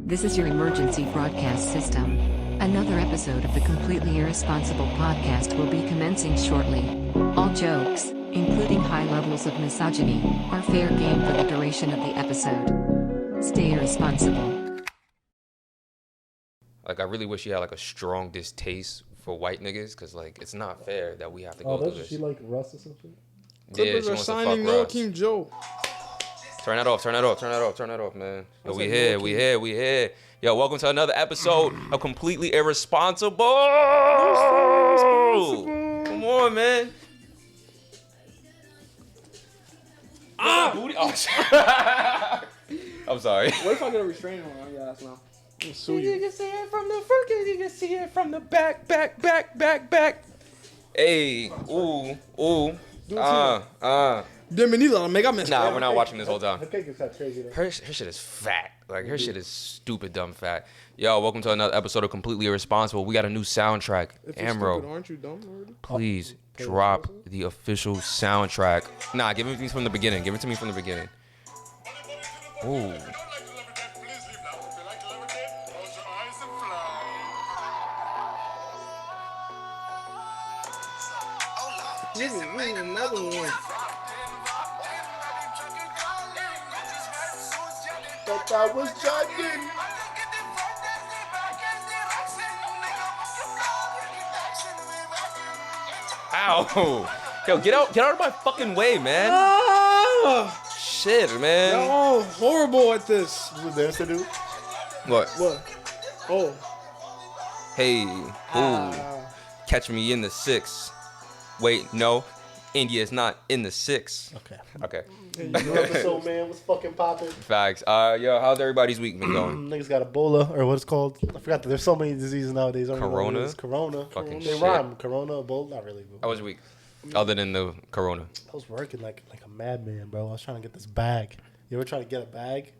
This is your emergency broadcast system. Another episode of the Completely Irresponsible podcast will be commencing shortly. All jokes, including high levels of misogyny, are fair game for the duration of the episode. Stay irresponsible. Like, I really wish she had, like, a strong distaste for white niggas, because, like, it's not fair that we have to go through this. She like Russ or something? Yeah, Clippers are signing Joakim Joe. Turn that off, man. Yo, we here. Yo, welcome to another episode of Completely Irresponsible. Come on, man. Booty. Oh, I'm sorry. What if I get a restraining order on your ass now? I'm sue you. You can see it from the front, you can see it from the back. Hey, ooh. Bienvenido, Mega Mess. Nah, we're not watching this whole time. Her cake is that crazy. Her shit is fat. Like, her shit is stupid dumb fat. Yo, welcome to another episode of Completely Irresponsible. We got a new soundtrack. If you're Amro, stupid, aren't you dumb already? please drop the official soundtrack. Nah, give it to me from the beginning. Ooh. Another one. Thought I was judging. Ow. Yo, get out of my fucking way, man. Shit, man. Y'all all horrible at this. You was there to do? What? Oh. Hey, ooh. Catch me in the 6. Wait, no. India's not in the 6. Okay. New episode, man. What's fucking popping? Facts. Yo, how's everybody's week been going? Niggas got Ebola, or what it's called. I forgot that there's so many diseases nowadays. Corona? Corona. Fucking They shit. rhyme. Corona, Ebola, not really. But How was your week? Other than the corona. I was working like a madman, bro. I was trying to get this bag. You ever try to get a bag?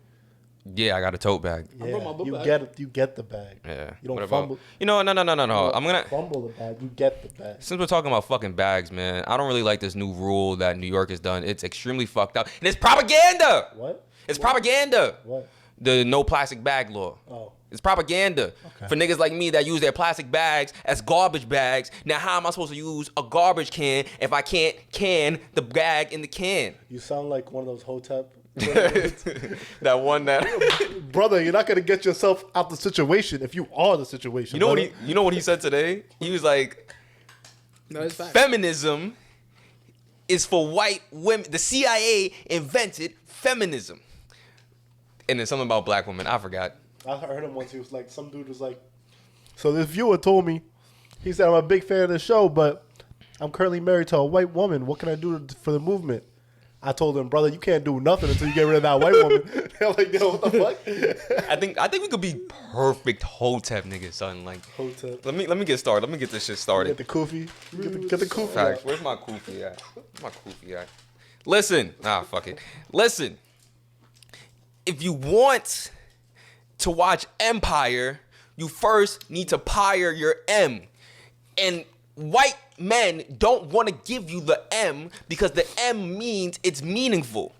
Yeah, I got a tote bag. Yeah, brought my book you bag. get it. You get the bag. Yeah. You don't What about- fumble. You know, no. I'm gonna. Fumble the bag. You get the bag. Since we're talking about fucking bags, man, I don't really like this new rule that New York has done. It's extremely fucked up, and it's propaganda. What? It's propaganda. What? The no plastic bag law. Oh. It's propaganda for niggas like me that use their plastic bags as garbage bags. Now, how am I supposed to use a garbage can if I can't can the bag in the can? You sound like one of those Hotep. That one that Brother, you're not gonna get yourself out the situation if you are the situation. you know what he said today? He was like, That is fact. feminism is for white women. The CIA invented feminism. And then something about black women. I forgot. I heard him once. He was like, some dude was like, so this viewer told me, he said, I'm a big fan of the show, but I'm currently married to a white woman. What can I do for the movement? I told him, brother, you can't do nothing until you get rid of that white woman. They're like, yo, what the fuck? I think we could be perfect Hotep niggas, son. Like, Hotep. let me get started. Let me get this shit started. Get the kufi. Get the kufi. Facts. Where's my kufi at? Listen. Fuck it. Listen. If you want to watch Empire, you first need to pyre your M. And white men don't want to give you the M because the M means it's meaningful.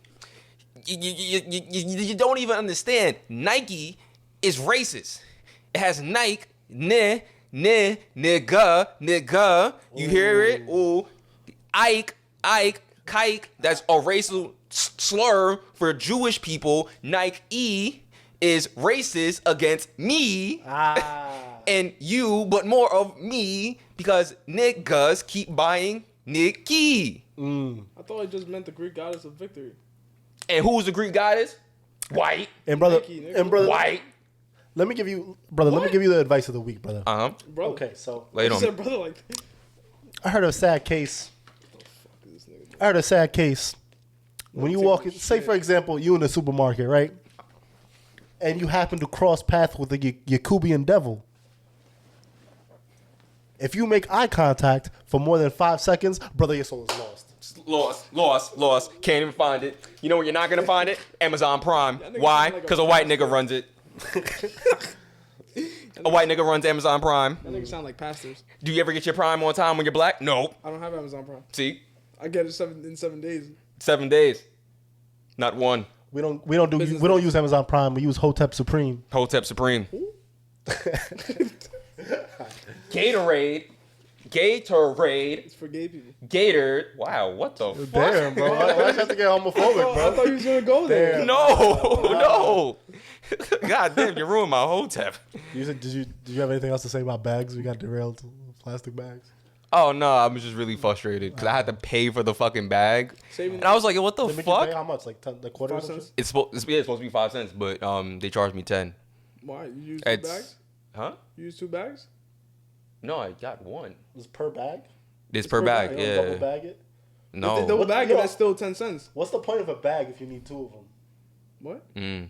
You don't even understand. Nike is racist. It has Nike, nigga. You hear it? Ooh. Ike, kike. That's a racial slur for Jewish people. Nike is racist against me and you, but more of me because niggas keep buying Nikki. I thought it just meant the Greek goddess of victory. And who's the Greek goddess? White. And brother, Nike. White. let me give you the advice of the week, brother. Brother. Okay, so Lay it You on said me. brother like I heard a sad case. When you walk in, say for example, you in the supermarket, right? And you happen to cross paths with the Yakubian devil. If you make eye contact for more than 5 seconds, brother, your soul is lost. Lost. Can't even find it. You know where you're not gonna find it? Amazon Prime. Why? sound like a Because a white nigga runs it. A white nigga runs Amazon Prime. that nigga sound like pastors. Do you ever get your Prime on time when you're black? Nope. I don't have Amazon Prime. See? I get it in 7 days. 7 days. Not one. We don't use Amazon Prime. We use Hotep Supreme. Hotep Supreme. Gatorade. It's for gay people. Gator. Wow, what the fuck? Damn, bro. Why you have to get homophobic, I bro? thought you was gonna go there. Damn. No. God damn, you ruined my Hotep. Did you have anything else to say about bags? We got derailed. Plastic bags. Oh no, I was just really frustrated because I had to pay for the fucking bag, and I was like, what the They make you pay fuck? how much? Like 10, the quarter? 5 or some cents? shit? It's supposed to be 5 cents, but they charged me 10. Why? You use 2 bags? Huh? You use 2 bags? No, I got one. It's per bag. It's per bag, You don't yeah. double bag it. If they No. double bag it, Yo. that's still 10 cents. What's the point of a bag if you need 2 of them? What? Mm.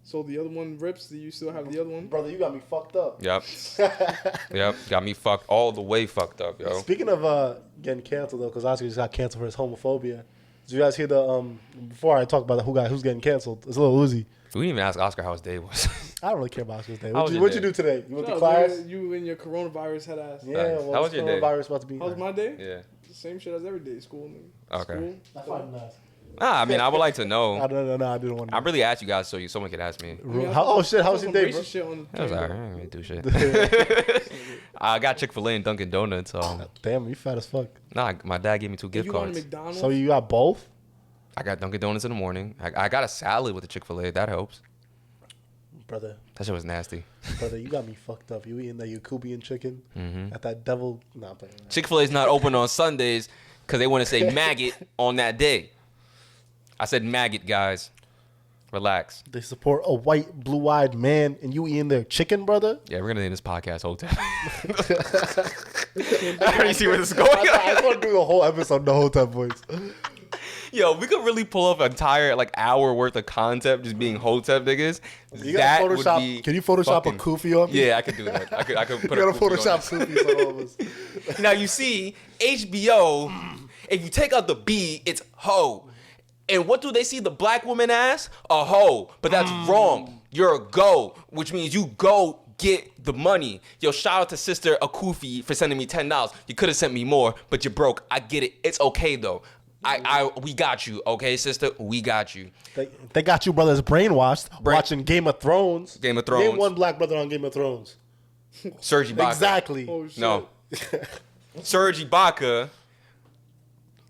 So the other one rips, do you still have the other one? Brother, you got me fucked up. Yep. Yep. Got me fucked all the way fucked up, yo. Speaking of getting canceled though, because Oscar just got canceled for his homophobia. Did you guys hear the before I talk about who's getting canceled? It's a little Uzi. We didn't even ask Oscar how his day was. I don't really care about Oscar's day. How was your What'd you day? do today? You went to No, class? You and your coronavirus head ass. Yeah. Nice. Well, How was what's your day? coronavirus about to be? How's my day? Yeah. Same shit as every day. School. Okay. School. I find nice. Nah, I mean, I would like to know. No, I didn't want to. I really asked you guys so someone could ask me. Oh shit! How was your day, bro? Shit on That was the alright. I didn't really do shit. I got Chick-fil-A and Dunkin' Donuts. So Damn, you fat as fuck. nah, my dad gave me 2 If gift you want a cards. McDonald's, So you got both, I got Dunkin' Donuts in the morning. I got a salad with the Chick-fil-A. That helps. brother. That shit was nasty. Brother, you got me fucked up. You eating that Yakubian chicken Mm-hmm. at that devil? Nah, I'm playing. Chick-fil-A's not open on Sundays because they want to say maggot on that day. I said maggot, guys. Relax. They support a white, blue-eyed man, and you eating their chicken, brother? Yeah, we're gonna name this podcast Hotep. I already see where this is going. I just want to do the whole episode in the Hotep voice. Yo, we could really pull off an entire hour worth of content just being Hotep niggas. You That gotta would Photoshop. be Can you Photoshop fucking- a Koofy on me? Yeah, I could do that. I could put You a gotta Koofy on Photoshop this. Koofies on all of us. Now you see, HBO, if you take out the B, it's hoe. And what do they see the black woman as? A hoe. But that's wrong. You're a go, which means you go get the money. Yo, shout out to Sister Akufi for sending me $10. You could have sent me more, but you're broke. I get it. It's okay though. We got you, okay, sister? We got you. They got you brothers brainwashed watching Game of Thrones. Game of Thrones. Name one black brother on Game of Thrones. Serge Ibaka. Exactly. Oh shit. No. Serge Ibaka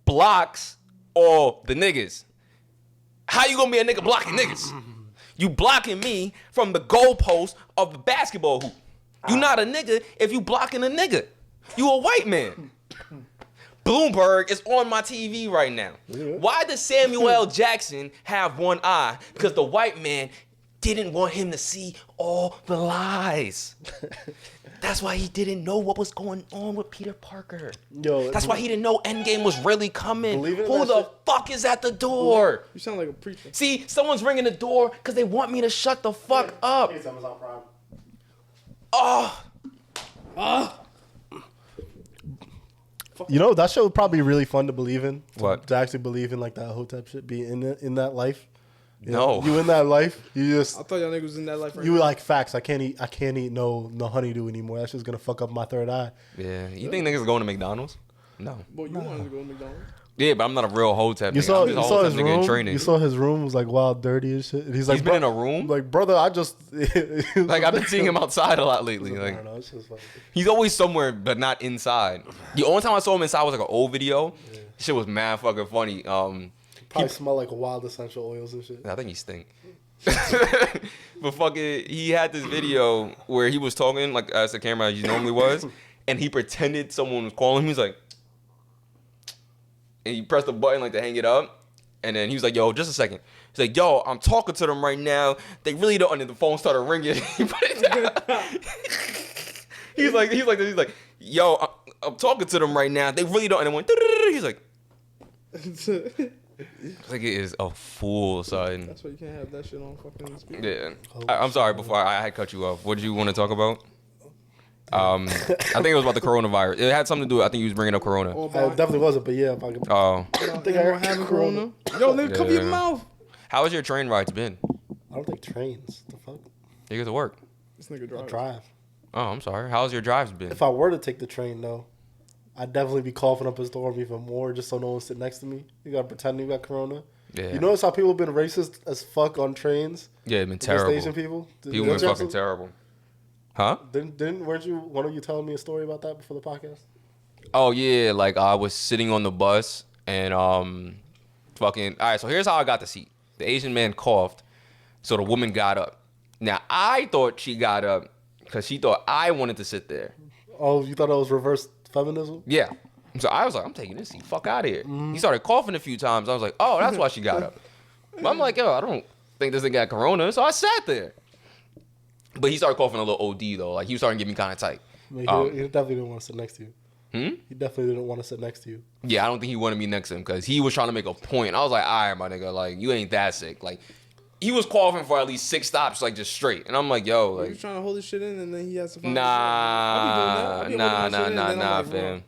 blocks all the niggas. How you gonna be a nigga blocking niggas? You blocking me from the goalpost of the basketball hoop. You not a nigga if you blocking a nigga. You a white man. Bloomberg is on my TV right now. Why does Samuel L. Jackson have one eye? Because the white man didn't want him to see all the lies. That's why he didn't know what was going on with Peter Parker. Yo, That's why he didn't know Endgame was really coming. Believe it or Who not, the shit- fuck is at the door? You sound like a preacher. See, someone's ringing the door because they want me to shut the fuck up. It's Amazon Prime. Oh, You know, that show would probably be really fun to believe in. What? To actually believe in like that Hotep shit, be in that life. You No. know, you in that life, you just I thought y'all niggas was in that life right you now. like facts. I can't eat no honeydew anymore. That's just gonna fuck up my third eye. yeah. You think niggas going to McDonald's? No. But you wanted to go to McDonald's. Yeah, but I'm not a real Hotep. You nigga. saw I'm just a his Hotep nigga in room. training. You saw his room was like wild dirty and shit. And he's like, He's been in a room? Like, brother, I just Like I've been seeing him outside a lot lately. I Like don't know. It's just fucking. he's always somewhere, but not inside. The only time I saw him inside was like an old video. Shit was mad fucking funny. Probably smell like wild essential oils and shit. I think he stink. But fucking, he had this video where he was talking like as the camera as he normally was, and he pretended someone was calling him. He was like, and he pressed the button like to hang it up, and then he was like, "Yo, just a second." He's like, "Yo, I'm talking to them right now. They really don't." And then the phone started ringing. He put it down. he's like, "Yo, I'm talking to them right now. They really don't." And it went. He's like, "Like it is a fool, son." That's why you can't have that shit on fucking speaker. Yeah. I'm sorry. Before I had cut you off, what did you want to talk about? I think it was about the coronavirus. It had something to do. I think you was bringing up corona. All I about definitely wasn't, but yeah, if I could. Oh, I think I anyone having corona. Yo, nigga, cover your Yeah. mouth. how has your train rides been? I don't take trains. The fuck? You get to work. This nigga I drive. drive. Oh, I'm sorry. How's your drives been? If I were to take the train, though, I'd definitely be coughing up a storm even more just so no one sit next to me. You gotta pretend you got corona. Yeah. You notice how people have been racist as fuck on trains? Yeah, it's been Against terrible. Asian people? People been fucking terrible. Huh? Weren't one of you telling me a story about that before the podcast? Oh yeah, like I was sitting on the bus and fucking. All right, so here's how I got the seat. The Asian man coughed, so the woman got up. Now I thought she got up because she thought I wanted to sit there. Oh, you thought it was reverse feminism? Yeah. So I was like, I'm taking this seat. Fuck out of here. He started coughing a few times. I was like, oh, that's why she got up. But I'm like, yo, I don't think this thing got corona, so I sat there. But he started coughing a little OD though. Like he was starting to get me kind of tight. He definitely didn't want to sit next to you. He definitely didn't want to sit next to you. Yeah, I don't think he wanted me next to him because he was trying to make a point. I was like, all right, my nigga, like you ain't that sick. Like he was coughing for at least 6 stops, like just straight. And I'm like, yo, He like was trying to hold his shit in, and then he has to find nah, fam.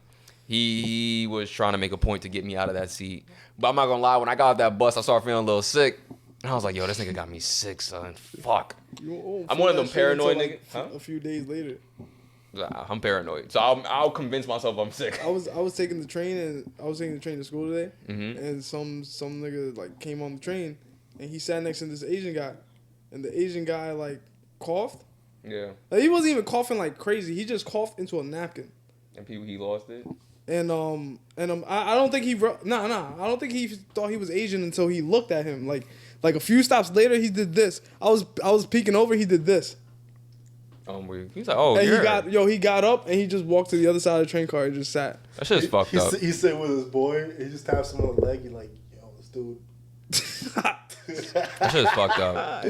He was trying to make a point to get me out of that seat. But I'm not gonna lie, when I got off that bus, I started feeling a little sick. And I was like, yo, this nigga got me sick, son. Fuck. I'm one of them paranoid niggas. Huh? A few days later, I'm paranoid. So I'll convince myself I'm sick. I was taking the train to school today, Mm-hmm. and some nigga like came on the train, and he sat next to this Asian guy, and the Asian guy like coughed. Yeah. Like, he wasn't even coughing like crazy. He just coughed into a napkin. And he lost it. And I don't think he I don't think he thought he was Asian until he looked at him. Like a few stops later, he did this. I was peeking over. He did this. He's like, oh, And yeah. he got up and he just walked to the other side of the train car and just sat. That shit's fucked up. He sit with his boy. He just taps him on the leg. He's like, yo, this dude. That shit's fucked up.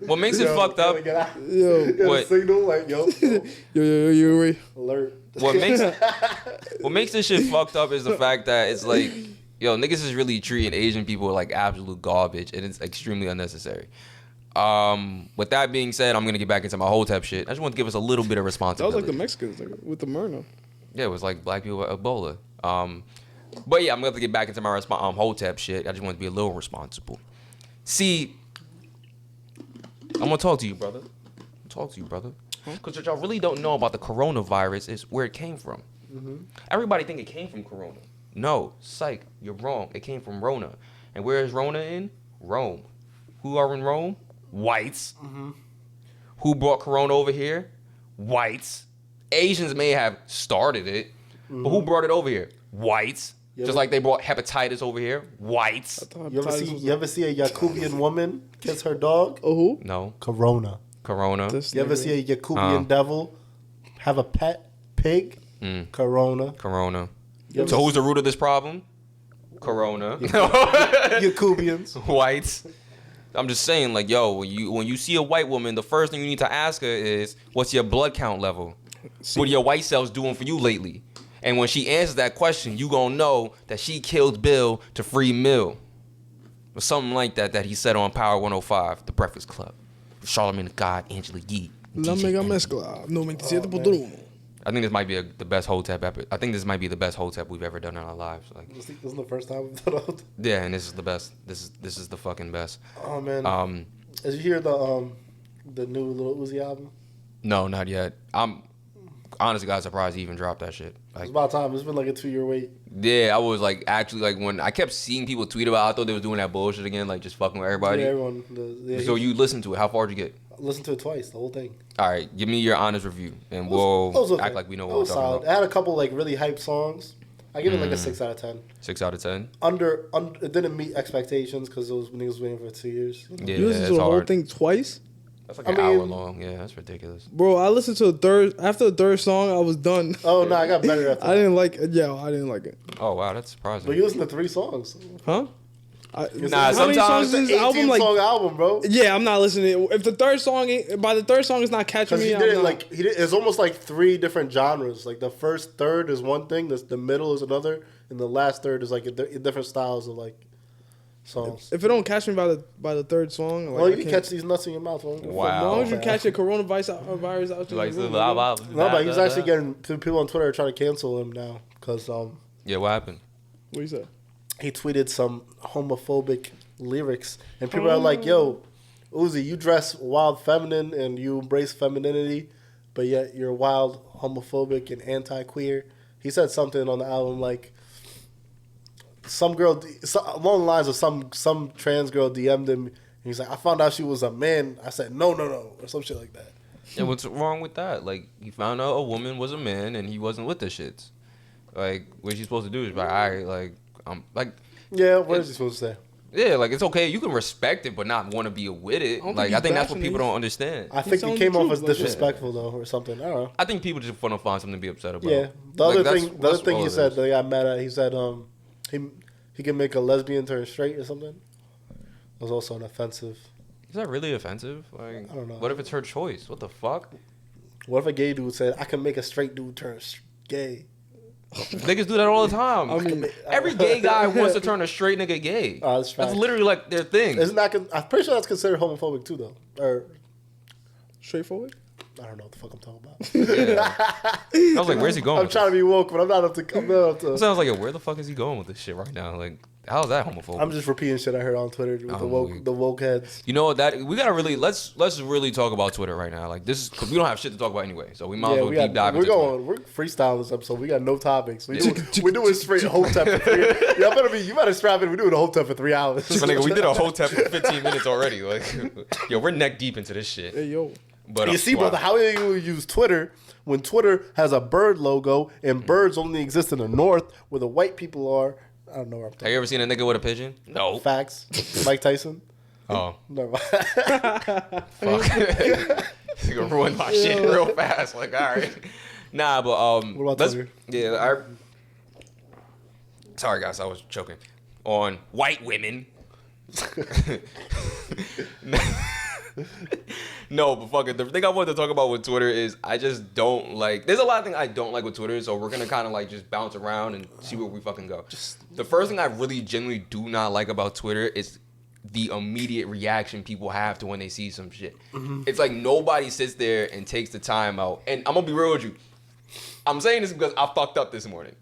What makes it fucked up? Yo, What? Signal like, yo, yo, alert. What makes this shit fucked up is the fact that it's like, yo, niggas is really treating Asian people like absolute garbage, and it's extremely unnecessary. With that being said, I'm gonna get back into my Hotep shit. I just want to give us a little bit of that was responsibility. like the Mexicans with the Myrna. Yeah, it was like black people with Ebola. But yeah, I'm gonna have to get back into my Hotep shit. I just want to be a little responsible. See, I'm gonna talk to you, brother. Because what y'all really don't know about the coronavirus is where it came from. Everybody think it came from corona. No, psych, you're wrong. It came from Rona. And where is Rona in? Rome. Who are in Rome? Whites. Who brought corona over here? Whites. Asians may have started it, but who brought it over here? Whites. Just like they brought hepatitis over here. Whites. You ever see a Yakubian woman kiss her dog? Oh, who? No. Corona. Corona. You ever see a Yakubian devil have a pet pig? Corona. So who's the root of this problem? Corona. Yakubians. Whites. I'm just saying, like, yo, when you see a white woman, the first thing you need to ask her is, what's your blood count level? What are your white cells doing for you lately? And when she answers that question, you gonna know that she killed Bill to free Mill. Or something like that he said on Power 105, The Breakfast Club. Charlamagne the God, Angela Yee. La DJ mega Envy. mezcla. 97.1. I think this might be the best Hotep episode. I think this might be the best Hotep we've ever done in our lives. Like, This is the first time we've done it. yeah, and this is the best. This is the fucking best. Oh man. Did you hear the new Lil Uzi album? No, not yet. I'm honestly got surprised he even dropped that shit. Like, It's about time. It's been like a 2-year wait. yeah, I was like actually like when I kept seeing people tweet about it, I thought they was doing that bullshit again, like just fucking with everybody. Yeah, everyone. So you listened to it. How far did you get? Listened to it twice, the whole thing. All right, give me your honest review, and It was okay. act like we know It what we're was talking solid. about. It had a couple like really hype songs. I give it like a 6 out of 10. 6 out of 10. Under it didn't meet expectations because it was niggas waiting for 2 years. Yeah, You listened it's to the whole hard. thing twice? That's like I an mean- hour long. Yeah, that's ridiculous. Bro, I listened to after the third song, I was done. Oh no, I got better after. I didn't like it. Oh wow, that's surprising. But you listened to 3 songs. Huh? Nah, how many sometimes songs is It's this an 18 album? Like, song album, bro. yeah, I'm not listening. If the third song, by the third song is not catching Because me, he I'm did it not. like it's almost like 3 different genres. Like the first third is one thing, the middle is another, and the last third is like different styles of like songs. If it don't catch me by the third song, like, Well, you I can can't- catch these nuts in your mouth. Bro. As Wow. long as you catch a coronavirus out Like, there. No, but he's actually getting people on Twitter are trying to cancel him now because Yeah, what happened? What you say? he tweeted some homophobic lyrics, and people are like, "Yo, Uzi, you dress wild feminine and you embrace femininity, but yet you're wild homophobic and anti-queer." He said something on the album like, some girl, along the lines of some trans girl DM'd him. And he's like, I found out she was a man. I said, no, or some shit like that. And what's wrong with that? Like, he found out a woman was a man and he wasn't with the shits. Like, what you supposed to do is be like, all right, like, I'm like. Yeah, what is he supposed to say? Yeah, like, it's okay. You can respect it, but not want to be with it. I think that's what people don't understand. I think he came off as disrespectful, though, or something. I don't know. I think people just want to find something to be upset about. Yeah. The other thing he said that I got mad at, he said he can make a lesbian turn straight or something. It was also an offensive. Is that really offensive? Like, I don't know. What if it's her choice? What the fuck? What if a gay dude said, I can make a straight dude turn gay? Niggas do that all the time. I mean, every gay guy wants to turn a straight nigga gay. That's literally like their thing. Isn't that? I'm pretty sure that's considered homophobic too, though. Or straightforward. I don't know what the fuck I'm talking about. Yeah. I was like, where's he going? I'm trying to be woke, but I'm not up to. It sounds like, yo, where the fuck is he going with this shit right now? Like, how is that homophobic? I'm just repeating shit I heard on Twitter with the woke heads. You know what? That we gotta really let's really talk about Twitter right now. Like, this is because we don't have shit to talk about anyway, so we might as well deep dive. We're freestyling this episode. We got no topics. We're doing straight Hotep for 3 hours. You better strap in. We're doing a Hotep for 3 hours. So, nigga, we did a Hotep for 15 minutes already. Like, yo, we're neck deep into this shit. Hey, yo. But you see, brother, how are you use Twitter when Twitter has a bird logo and birds only exist in the north where the white people are? I don't know where I'm talking. Have you ever seen a nigga with a pigeon? No. Facts. Mike Tyson. Oh. No. Fuck. He's gonna ruin my shit real fast. Like, all right. Nah, but what about Twitter? Yeah, sorry guys, I was choking on white women. No, but fuck it. The thing I wanted to talk about with Twitter is I just don't like. There's a lot of things I don't like with Twitter, so we're gonna kind of like just bounce around and see where we fucking go. The first thing I really genuinely do not like about Twitter is the immediate reaction people have to when they see some shit. Mm-hmm. It's like nobody sits there and takes the time out. And I'm gonna be real with you. I'm saying this because I fucked up this morning.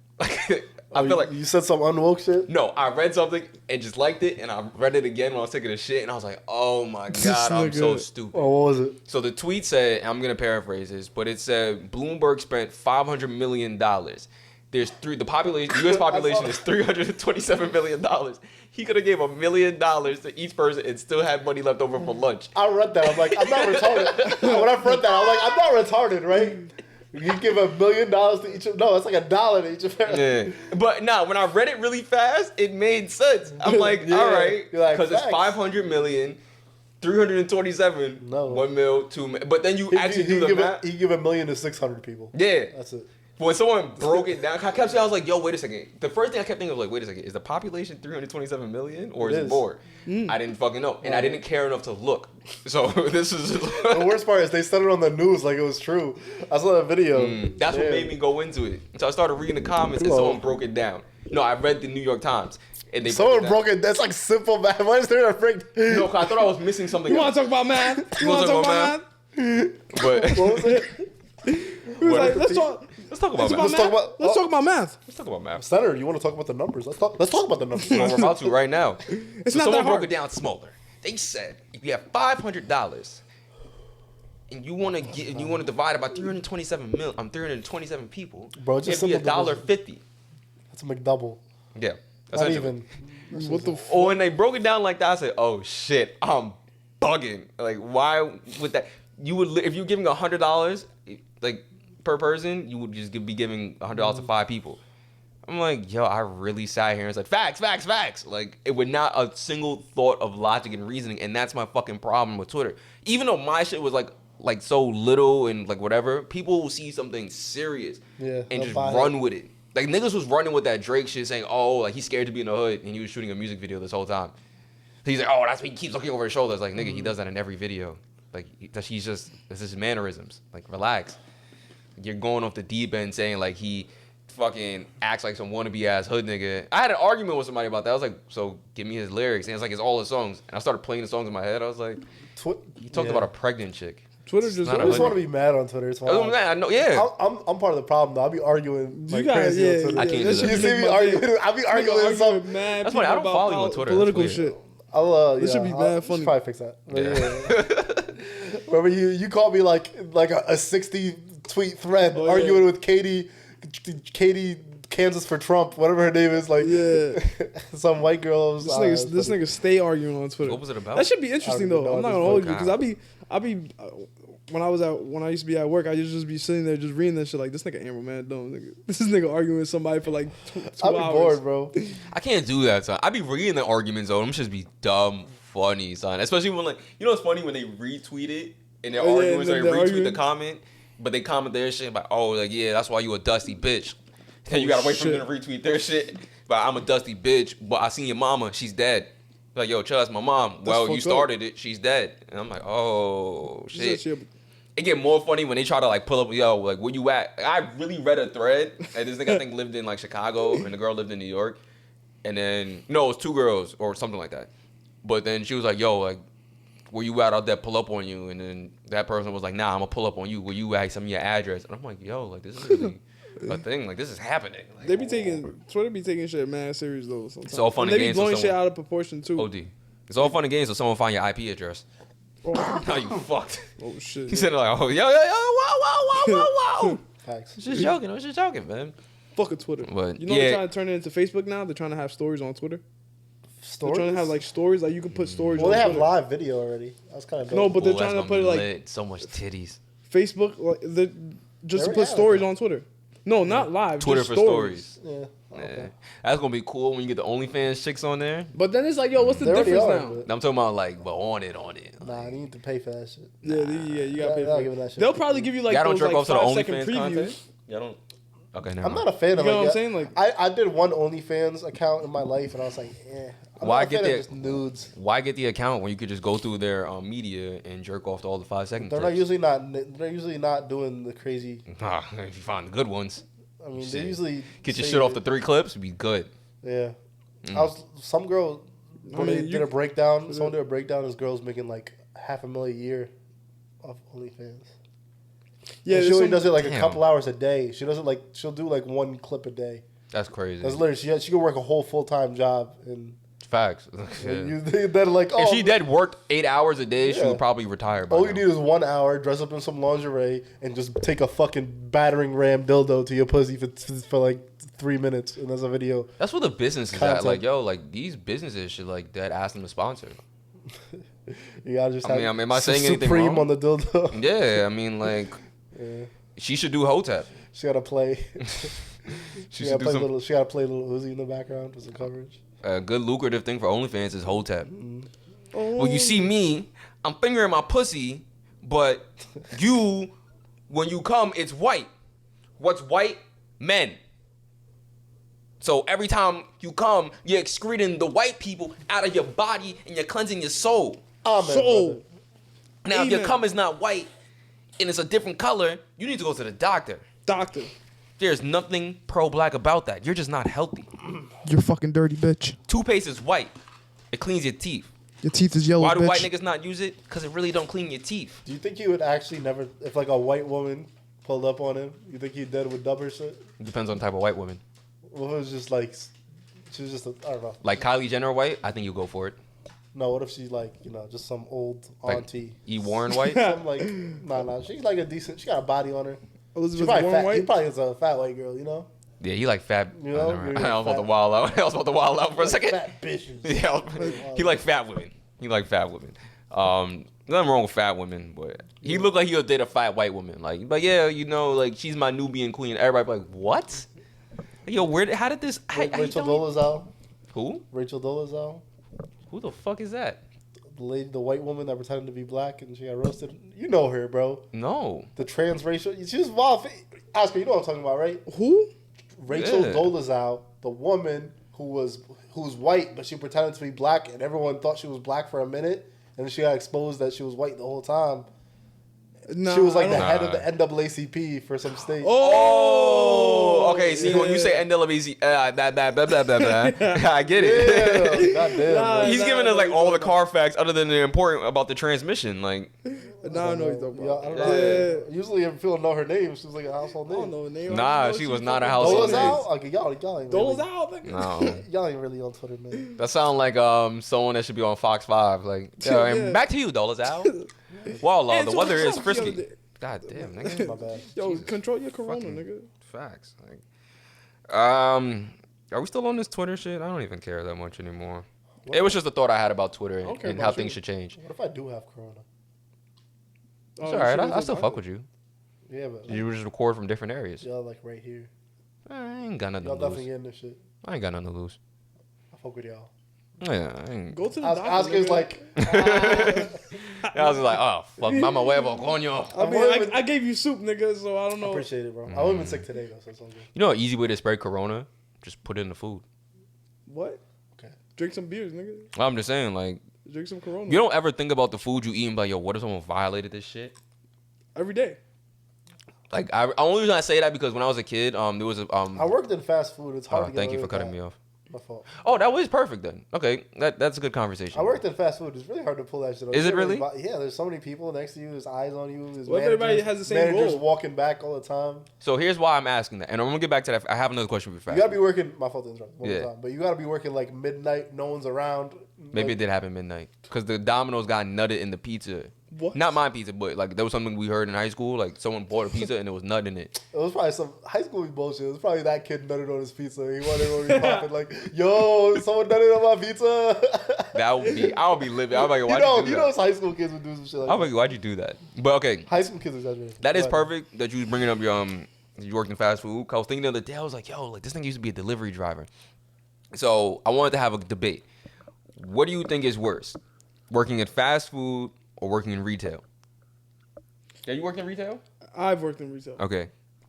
I feel like you said some unwoke shit. No, I read something and just liked it, and I read it again when I was taking a shit, and I was like, "Oh my god, I'm so stupid." Oh, what was it? So the tweet said, I'm gonna paraphrase this, but it said Bloomberg spent $500 million. There's the population, the U.S. population is $327 million. He could have gave $1 million to each person and still had money left over for lunch. I read that. I'm like, I'm not retarded. When I read that, I'm like, I'm not retarded, right? You give $1 million to each. No, it's like $1 to each of them. Yeah, but nah, when I read it really fast, it made sense. I'm like, all right, because it's 500 million, 327, 1 mil, 2 mil. But then you actually do the math. He give $1 million to 600 people. Yeah, that's it. When someone broke it down, I kept saying, I was like, yo, wait a second. The first thing I kept thinking was like, wait a second, is the population 327 million or is it more? I didn't fucking know. And I didn't care enough to look. So this is... The worst part is they said it on the news like it was true. I saw that video. That's what made me go into it. So I started reading the comments and someone broke it down. No, I read the New York Times. And they someone broke it. That's like simple math. Why is there a break? No, cause I thought I was missing something. You want to talk about math? You want to talk about math? But what was it? Let's talk about math. Let's talk about math. Let's talk about math. Senator, you want to talk about the numbers? Let's talk about the numbers. We're about to right now. It's not someone that hard. broke it down smaller. They said if you have $500 and you want to divide it by 327 people, bro, it's just it'd be $1.50. That's a McDouble. Yeah, not even. What the? Oh, when they broke it down like that, I said, "Oh shit, I'm bugging." Like, why would that? You would if you're giving $100 like per person, you would just be giving $100 to 5 people. I'm like, yo, I really sat here and said, facts. Like, it would not a single thought of logic and reasoning, and that's my fucking problem with Twitter. Even though my shit was like so little and like whatever, people will see something serious and just run with it. Like, niggas was running with that Drake shit saying, oh, like, he's scared to be in the hood, and he was shooting a music video this whole time. He's like, oh, that's why he keeps looking over his shoulders. Like, nigga, he does that in every video. Like, this is his mannerisms. Like, relax. You're going off the deep end saying, like, he fucking acts like some wannabe ass hood nigga. I had an argument with somebody about that. I was like, so give me his lyrics. And it's like, it's all his songs. And I started playing the songs in my head. I was like, he talked about a pregnant chick. Twitter just... I just want to be mad on Twitter. It's I know, yeah. I'm part of the problem, though. I'll be arguing like crazy on Twitter. I can't do that. You see me arguing? I'll be arguing something. That's funny. I don't follow you on Twitter. Political shit. This should be mad funny. Probably fix that. Yeah. Remember you called me like a 60 tweet thread arguing with Katie Kansas for Trump, whatever her name is. Like, some white girl was. This nigga stay arguing on Twitter. What was it about? That should be interesting though. I'm not gonna hold you because I be when I used to be at work, I used to just be sitting there just reading that shit like this nigga Amber man dumb nigga. This nigga arguing with somebody for like 2 hours. I'd be bored, bro. I can't do that, son. I be reading the arguments though. Them just be dumb funny, son. Especially when like it's funny when they retweet it and they're arguing, so they retweet the comment, but they comment their shit like, oh, like yeah, that's why you a dusty bitch. And you gotta wait for them to retweet their shit. But I'm a dusty bitch. But I seen your mama, she's dead. Like yo, trust my mom. Well, you started it, she's dead. And I'm like, oh shit. It get more funny when they try to like pull up, yo, like where you at? I really read a thread, and this nigga I think lived in like Chicago, and the girl lived in New York, and then no, it was 2 girls or something like that. But then she was like, yo, like where you at? I'll that pull up on you, and then that person was like, nah, I'm gonna pull up on you. Where you at? Send me your address, and I'm like, yo, like this is really a thing. Like this is happening. Like, they be Twitter be taking shit mad serious though. Sometimes. It's all fun and games. They be blowing shit out of proportion too. OD. It's all fun and games. So someone find your IP address. Oh. Now you fucked. Oh shit. He said like, oh yo, wow. Facts. I was just joking, man. Fuck a Twitter. But, they're trying to turn it into Facebook now. They're trying to have stories on Twitter. Stories? They're trying to have like stories, like you can put stories. Well, on they have Twitter. live video already. That's kind of dope. No, but they're trying to put it like so much titties. Facebook, like just to put stories on Twitter. No, not live. Twitter just for stories. Yeah. Okay. That's gonna be cool when you get the OnlyFans chicks on there. But then it's like, yo, what's the difference now? I'm talking about like, but on it. Nah, you need to pay for that shit. Yeah, you gotta pay for that shit. They'll probably give you like y'all don't those jerk like off to the 5-second OnlyFans previews. content. Y'all don't. Okay, never I'm mind. not a fan of You know what I'm that. saying? Like I did one OnlyFans account in my life, and I was like, Why get the just nudes? Why get the account when you could just go through their media and jerk off to all the 5-second They're clips? They're usually not doing the crazy. Nah, if you find the good ones. I mean, they usually get your shit off the 3 clips, be good. Yeah. Some girl did a breakdown. Someone did a breakdown. This girl's making like $500,000 a year off OnlyFans. Yeah, and she only does it like a couple hours a day. She does it like she'll do like 1 clip a day. That's crazy. That's literally she could work a whole full-time job and. Facts. Like, if she did worked 8 hours a day, she would probably retire. All you need is 1 hour, dress up in some lingerie, and just take a fucking battering ram dildo to your pussy for like 3 minutes, and that's a video. That's what the business is at. Like, yo, like these businesses should like that ask them to sponsor. You gotta just. Am I saying anything Supreme wrong? on the dildo. Yeah, I mean, like, she should do Hotep. She gotta play. she gotta play little Uzi in the background for some coverage. A good lucrative thing for OnlyFans is Hotep. Well, you see me, I'm fingering my pussy, but you, when you come, it's white. What's white? Men. So every time you come, you're excreting the white people out of your body and you're cleansing your soul. Soul. Now, if your cum is not white and it's a different color, you need to go to the doctor. There's nothing pro-black about that. You're just not healthy. You're fucking dirty, bitch. Toothpaste is white. It cleans your teeth. Your teeth is yellow, Why do bitch. white niggas not use it? Because it really don't clean your teeth. Do you think he would actually never, if like a white woman pulled up on him, you think he dead would dub her shit? It depends on the type of white woman. Well, it was just like, she was just, I don't know. Like Kylie Jenner white, I think you go for it. No, what if she's like, just some old auntie? Like E. Warren white? Some like, nah, she's like a decent, she got a body on her. Elizabeth Warren white? He probably is a fat white girl, Yeah, he like fat. You know? I was about to wild out. I was about to wild out for a second. Fat bitches. Yeah, he like fat women. Nothing wrong with fat women, but he looked like he would date a fat white woman. Like yeah, like she's my Nubian queen. Everybody like, what? Yo, how did this? Rachel Dolezal. Who? Rachel Dolezal. Who the fuck is that? The white woman that pretended to be black and she got roasted. You know her, bro. No. The transracial. She was wild. Oscar, you know what I'm talking about, right? Who? Rachel Dolezal, the woman who's white, but she pretended to be black, and everyone thought she was black for a minute, and then she got exposed that she was white the whole time. Nah, she was like the head of the NAACP for some state. Oh, okay. See, when you say NAACP, I get it. Yeah, goddamn. He's giving us like all the car facts other than the important about the transmission. Like, nah, I know what you're talking about. I don't know. Usually, if people know her name, she was like a household name. I don't know her name. Nah, she was not a household name. Okay, y'all ain't really. No. Y'all ain't really on Twitter, man. That sounds like someone that should be on Fox 5. Like, and back to you, Dolezal. Wow, the weather is frisky. God damn, nigga. My bad. Yo, Jesus. Control your corona, nigga. Facts. Like, Are we still on this Twitter shit? I don't even care that much anymore. It was just a thought I had about Twitter and how things should change. What if I do have corona? It's all right. I still fuck with you. Yeah, but You just record from different areas. y'all like right here. I ain't got nothing Y'all to definitely lose. getting this shit. I ain't got nothing to lose. I fuck with y'all. Yeah, I ain't. Go to the doctor. Oscar's nigga. like, I was just like, oh fuck, mama huevo, coño. I mean, I gave you soup, nigga, so I don't I know. appreciate it, bro. I wasn't even sick today though, so it's all good. You know, an easy way to spread corona? Just put it in the food. What? Okay. Drink some beers, nigga. I'm just saying, like, Drink some Corona. you don't ever think about the food you eat and be like, yo, what if someone violated this shit? Every day. Like, I only reason I say that because when I was a kid, there was a I worked in fast food. It's hard to get thank you away for with cutting that. me off. My fault. Oh, that was perfect then. Okay, that's a good conversation. I worked in fast food. It's really hard to pull that shit off. Is it really? Yeah, there's so many people next to you. There's eyes on you. There's What if everybody has the same managers role? walking back all the time. So here's why I'm asking that, and I'm gonna get back to that. I have another question for you. You Fast. gotta be working. My fault to interrupt. One more Yeah. time. But you gotta be working like midnight. No one's around. Maybe like, it did happen midnight because the Domino's got nutted in the pizza. What? Not my pizza, but like there was something we heard in high school. Like someone bought a pizza and there was nut in it. It was probably some high school bullshit. It was probably that kid nutted on his pizza. He wanted everyone to be popping like, "Yo, someone nutted on my pizza." That would be. I would be living. I'm like, why'd you do you that? know, high school kids would do some shit like I'm that. like, why'd you do that? But okay, High school kids are exaggerating. that is But perfect that you was bringing up your you worked in fast food. 'Cause I was thinking the other day, I was like, yo, like this thing used to be a delivery driver. So I wanted to have a debate. What do you think is worse, working in fast food or working in retail? Yeah, you worked in retail? I've worked in retail. Okay,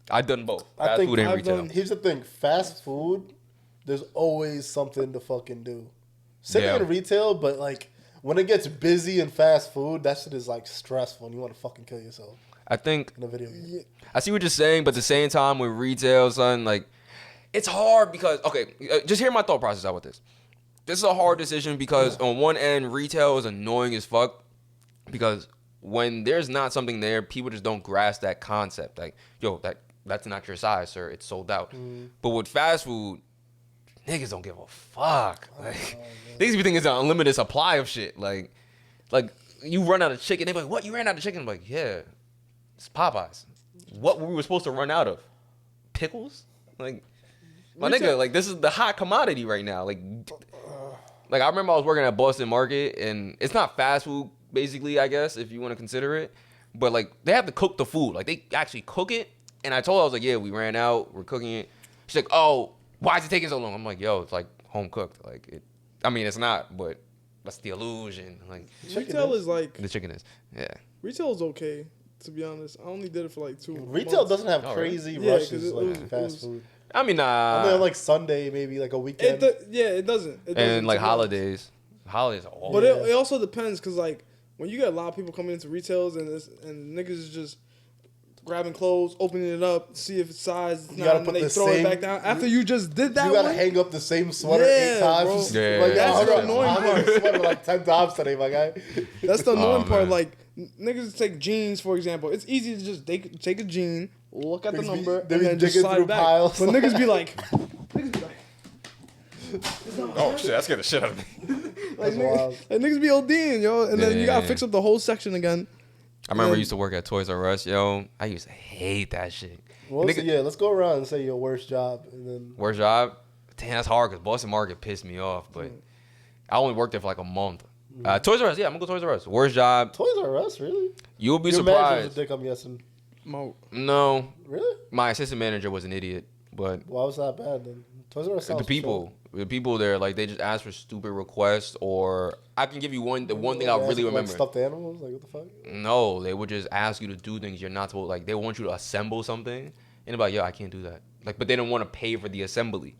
I've done both. I Fast think food and I've retail. done- Here's the thing: fast food, there's always something to fucking do. Same Yeah. in retail, but like when it gets busy in fast food, that shit is like stressful, and you want to fucking kill yourself I think in a video game. I see what you're saying, but at the same time with retail, son, like it's hard because just hear my thought process out with this. This is a hard decision because on one end, retail is annoying as fuck because when there's not something there, people just don't grasp that concept. Like, yo, that's not your size, sir. It's sold out. But with fast food, niggas don't give a fuck. Like, niggas be thinking it's an unlimited supply of shit. Like you run out of chicken, they be like, what? You ran out of chicken? I'm like, yeah, it's Popeyes. What were we supposed to run out of? Pickles? Like, my nigga, like this is the hot commodity right now. Like I remember I was working at Boston Market, and it's not fast food, basically, I guess, if you want to consider it. But like they have to cook the food. Like they actually cook it. And I told her, I was like, yeah, we ran out, we're cooking it. She's like, oh, why is it taking so long? I'm like, yo, it's like home cooked. Like it's not, but that's the illusion. Like Retail is like the chicken is. Yeah. retail is okay. To be honest, I only did it for like 2 Retail months. doesn't have Oh, really? crazy Yeah, 'cause rushes it like was- fast it was- food. I mean, I mean, like Sunday, maybe like a weekend. It doesn't. It doesn't, and like to be honest. holidays. Holidays are all. But it also depends because like when you get a lot of people coming into retails and niggas is just grabbing clothes, opening it up, see if it's size, it's You not, gotta and put they the throw same- it back down after you just did that. You gotta one, hang up the same sweater Yeah, 8 times. bro. Yeah. Like, That's yo, the I'm annoying hung up the sweater like 10 times today, my guy. That's the annoying part. man. Like niggas take jeans for example. It's easy to just take a jean, look at the Niggas be- number, they and be then just digging slide through it back. piles. But niggas be like, Oh shit, that scared the shit out of me. That's wild. niggas be ODing, yo, and then you gotta Yeah. fix up the whole section again. I remember I Yeah. used to work at Toys R Us, yo. I used to hate that shit. Well, Nigga- so yeah, let's go around and say your worst job, and then Worst job? Damn, that's hard because Boston Market pissed me off, but I only worked there for like a month. Toys R Us, yeah, I'm gonna go Toys R Us. Worst job? Toys R Us, really? You'll be Your manager's surprised. a dick, I'm guessing. No, Really? my assistant manager was an idiot, but Why was that bad then? Toys R Us sounds the people there, like they just ask for stupid requests, or I can give you the one thing chill. I They really ask for, remember. Like stuffed animals, like what the fuck? No, they would just ask you to do things you're not supposed. Like they want you to assemble something, and they're like, "Yo, I can't do that." Like, but they don't want to pay for the assembly.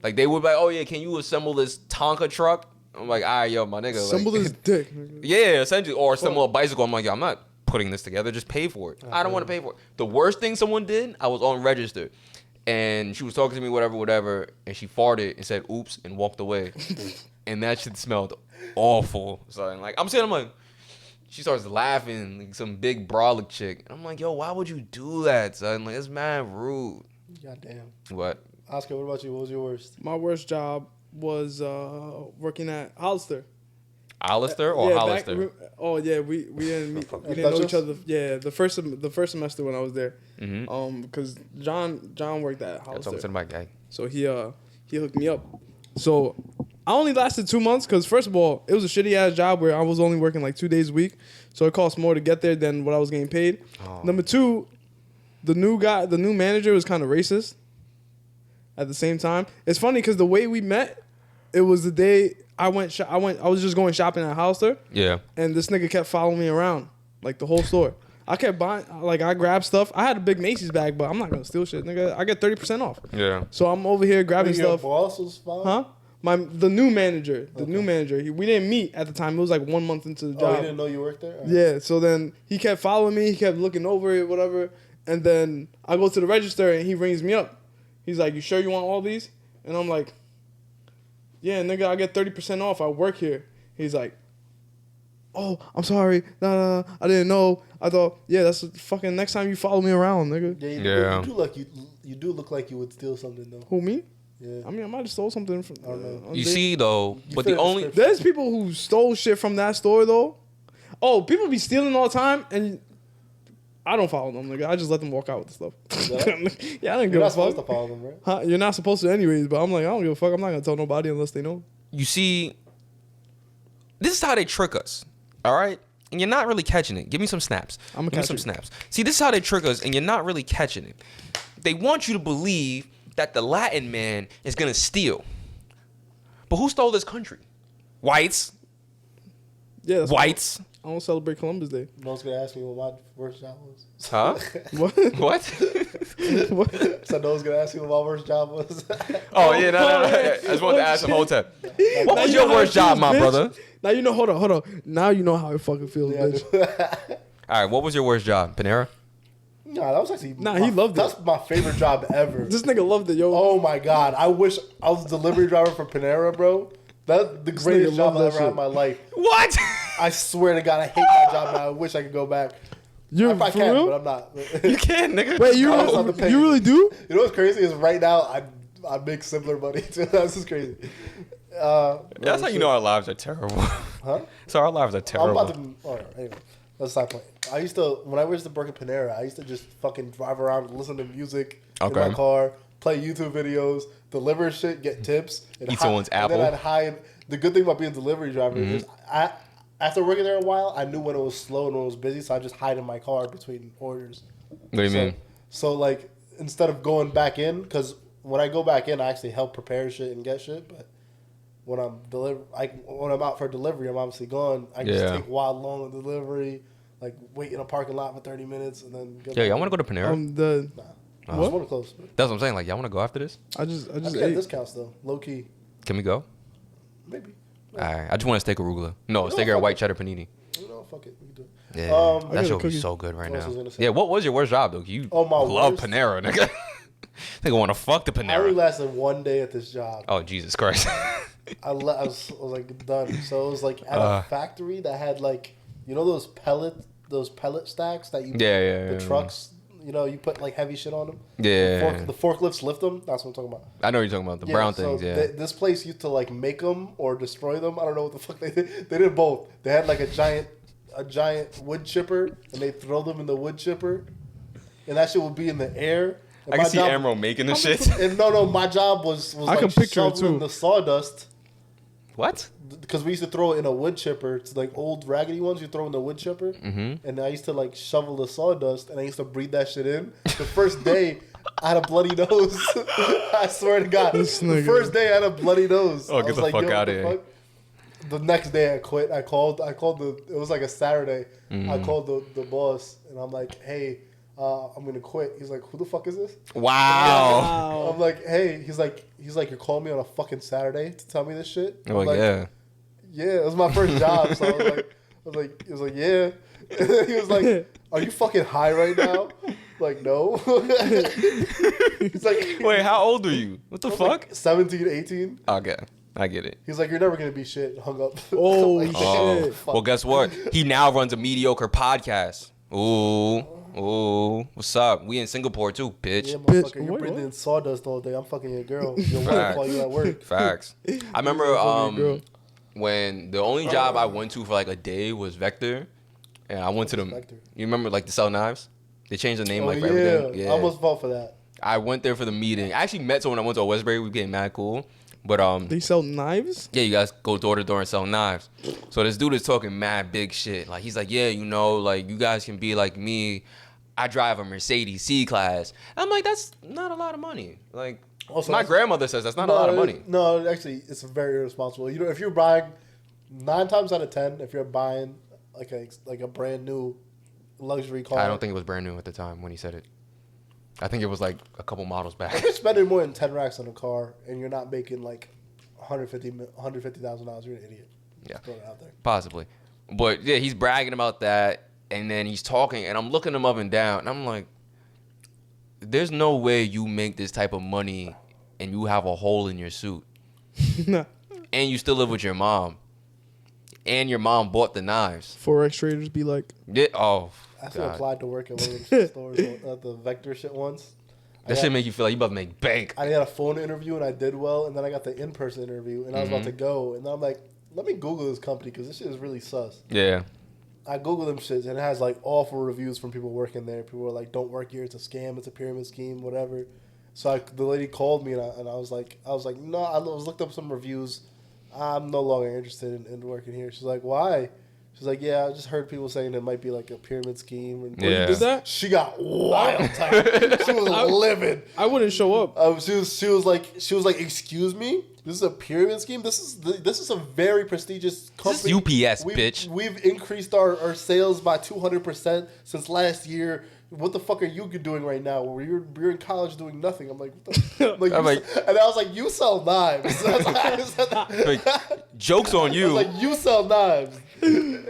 Like they would be like, "Oh yeah, can you assemble this Tonka truck?" I'm like, "All right, yo, my nigga." Assemble like, this dick. nigga. Yeah, essentially, or assemble a bicycle. I'm like, "Yo, I'm not putting this together. Just pay for it. I don't want to pay for it." The worst thing someone did, I was on register, and she was talking to me, whatever, and she farted and said, "Oops," and walked away, and that shit smelled awful. So like, I'm saying, I'm like. She starts laughing like some big brolic chick. And I'm like, yo, why would you do that, son? Like, it's mad rude. Goddamn. What? Oscar, what about you? What was your worst? My worst job was working at Hollister. Hollister or Yeah, Hollister? we didn't meet, we At didn't know Dutchess? each other. Yeah, the first semester when I was there. Mm-hmm. Because John worked at That's what I'm Hollister. saying about guy. So he hooked me up. So I only lasted 2 months because first of all, it was a shitty ass job where I was only working like 2 days a week. So it cost more to get there than what I was getting paid. Oh. Number two, the new manager was kind of racist. At the same time, it's funny because the way we met, it was the day I was just going shopping at Hollister. Yeah. And this nigga kept following me around like the whole store. I kept buying, like I grabbed stuff. I had a big Macy's bag, but I'm not gonna steal shit, nigga. I get 30% off. Yeah. So I'm over here grabbing Your stuff. boss was following? Huh? The new manager. New manager. We didn't meet at the time. It was like 1 month into the job. Oh, he didn't know you worked there? All right. Yeah. So then he kept following me. He kept looking over it, whatever. And then I go to the register and he rings me up. He's like, "You sure you want all these?" And I'm like, "Yeah, nigga, I get 30% off. I work here." He's like, "Oh, I'm sorry. Nah, I didn't know. I thought, yeah, that's fucking next time you follow me around, nigga." Yeah, you do look like you would steal something though. Who, me? Yeah. I mean, I might have stole something from. I don't know. You see though, but fit the only description. There's people who stole shit from that store though. Oh, people be stealing all the time, and I don't follow them, nigga. I just let them walk out with the stuff. Yeah, I didn't give You're a not supposed to fuck. follow them, right? Huh? You're not supposed to anyways, but I'm like, I don't give a fuck. I'm not gonna tell nobody unless they know. you see, this is how they trick us. All right. And you're not really catching it. Give me some snaps. I'ma Give me catch some it. snaps. See, this is how they trick us, and you're not really catching it. They want you to believe that the Latin man is gonna steal. But who stole this country? Whites. Yeah, that's Whites. I don't celebrate Columbus Day. No one's gonna ask me what my worst job was. Huh? What? What? So no one's gonna ask me what my worst job was. Oh yeah, no. I just wanted to ask him Hotep. What was your worst job, my brother? Now you know. Hold on. Now you know how it fucking feels, Yeah, I bitch. do. All right, what was your worst job, Panera? Nah, that was actually He loved it. That's my favorite job ever. This nigga loved it, yo. Oh my god, I wish I was a delivery driver for Panera, bro. That's the greatest nigga job loved I that ever had in shit. my life. What? I swear to God, I hate my job now. I wish I could go back. You're If I for can, real? but I'm not. You can, nigga. Wait, you I was on the page. you really do? You know what's crazy is right now I make similar money too. That's just crazy. That's how you know our lives are terrible. Huh? So our lives are I'm terrible. about to. All right, anyway, let's stop playing. I used to when I used to work at Panera. I used to just fucking drive around, listen to music in Okay. my car, play YouTube videos, deliver shit, get tips, and Eat someone's and apple. then I'd hide. The good thing about being a delivery driver is after working there a while, I knew when it was slow and when it was busy, so I just hide in my car between orders. What do you mean? So like instead of going back in, because when I go back in, I actually help prepare shit and get shit. But when I'm when I'm out for delivery, I'm obviously gone. I just take wild long on delivery, like wait in a parking lot for 30 minutes and then. Get Yeah, I want to go to Panera. I just want to close. That's what I'm saying. Like, y'all want to go after this? I just I get ate. discounts though, low key, Can we go? maybe. All right. I just want a steak arugula. No, a No, steak or a fuck white it. cheddar panini. You know, fuck it, we can do it. Yeah, I that get a shit would be cookie. so good right What else now. was I gonna say? Yeah, what was your worst job, though? You Oh, my love worst? Panera, nigga. Nigga want to fuck the I only Panera. lasted one day at this job. Oh, Jesus Christ. I was like done. So it was like at a factory that had like those pellet stacks that you Yeah. the trucks. You know, you put like heavy shit on them. Yeah. The forklifts lift them. That's what I'm talking about. I know what you're talking about. The brown things, yeah. This place used to like make them or destroy them. I don't know what the fuck they did. They did both. They had like a giant wood chipper, and they throw them in the wood chipper, and that shit would be in the air. And I my can see job- Emerald making the shit. And no, my job was I like can picture it, shoveling too. the sawdust. What? Because we used to throw it in a wood chipper. It's like old raggedy ones you throw in the wood chipper. Mm-hmm. And I used to like shovel the sawdust and I used to breathe that shit in. The first day, I had a bloody nose. I swear to God. This The nigga. first day, I had a bloody nose. Oh, I get was the like, fuck yo, outta what the here. fuck? The next day, I quit. I called it was like a Saturday. Mm-hmm. I called the boss and I'm like, hey, I'm going to quit. He's like, who the fuck is this? Wow. I'm like, hey. He's like, you're calling me on a fucking Saturday to tell me this shit? I'm I'm like, yeah. Yeah, it was my first job, so he was like, yeah. He was like, are you fucking high right now? Like, no. He's like, Wait, how old are you? What the I was fuck? like 17, 18. Okay, I get it. He's like, you're never gonna be shit. Hung up. Oh, I'm like, Oh, shit. fuck. well, guess what? He now runs a mediocre podcast. Ooh, what's up? We in Singapore too, bitch. Yeah, motherfucker, you're Wait, breathing what? in sawdust all day. I'm fucking your girl. Your wife Facts. while you at work. Facts. I remember fucking girl. when the only job I went to for like a day was Vector, and I went to them. Vector? You remember like to sell knives? They changed the name Oh like for yeah. everything. Yeah. I almost fought for that. I went there for the meeting. I actually met someone I went to Westbury. We became mad cool. But They sell knives? yeah, you guys go door to door and sell knives. So this dude is talking mad big shit. Like he's like, yeah, you know, like you guys can be like me. I drive a Mercedes C-Class. I'm like, that's not a lot of money. Like Also, my that's- grandmother says that's not a lot of money. No, actually, it's very irresponsible. You know, if you're buying 9 times out of 10, if you're buying like a brand new luxury car, I don't think it was brand new at the time when he said it. I think it was like a couple models back. if you're spending more than 10 racks on a car and you're not making like $150,000, you're an idiot. Yeah. Just throw it out there. Possibly. But yeah, he's bragging about that. And then he's talking, and I'm looking him up and down, and I'm like, there's no way you make this type of money and you have a hole in your suit. Nah. And you still live with your mom. And your mom bought the knives. Forex traders be like, Yeah, oh, I still God. applied to work at one of the stores, the Vector shit once. That shit make you feel like you about to make bank. I got a phone interview and I did well, and then I got the in-person interview, and I was about to go, and then I'm like, let me Google this company because this shit is really sus. Yeah. I Googled them shits, and it has like awful reviews from people working there. People were like, "Don't work here. It's a scam. It's a pyramid scheme. Whatever." So the lady called me, and I was like, no. I looked up some reviews. I'm no longer interested in working here. She's like, why? She's like, yeah, I just heard people saying it might be like a pyramid scheme. And Yeah. did that? She got wild tight. She was livid. I wouldn't show up. She was like, excuse me, this is a pyramid scheme. This is a very prestigious company. This is UPS, bitch. We've increased our sales by 200% since last year. What the fuck are you doing right now? Where you're in college doing nothing. I'm like, what the? And I was like, you sell knives. That's why I said that. Like, joke's on I you. was like, you sell knives.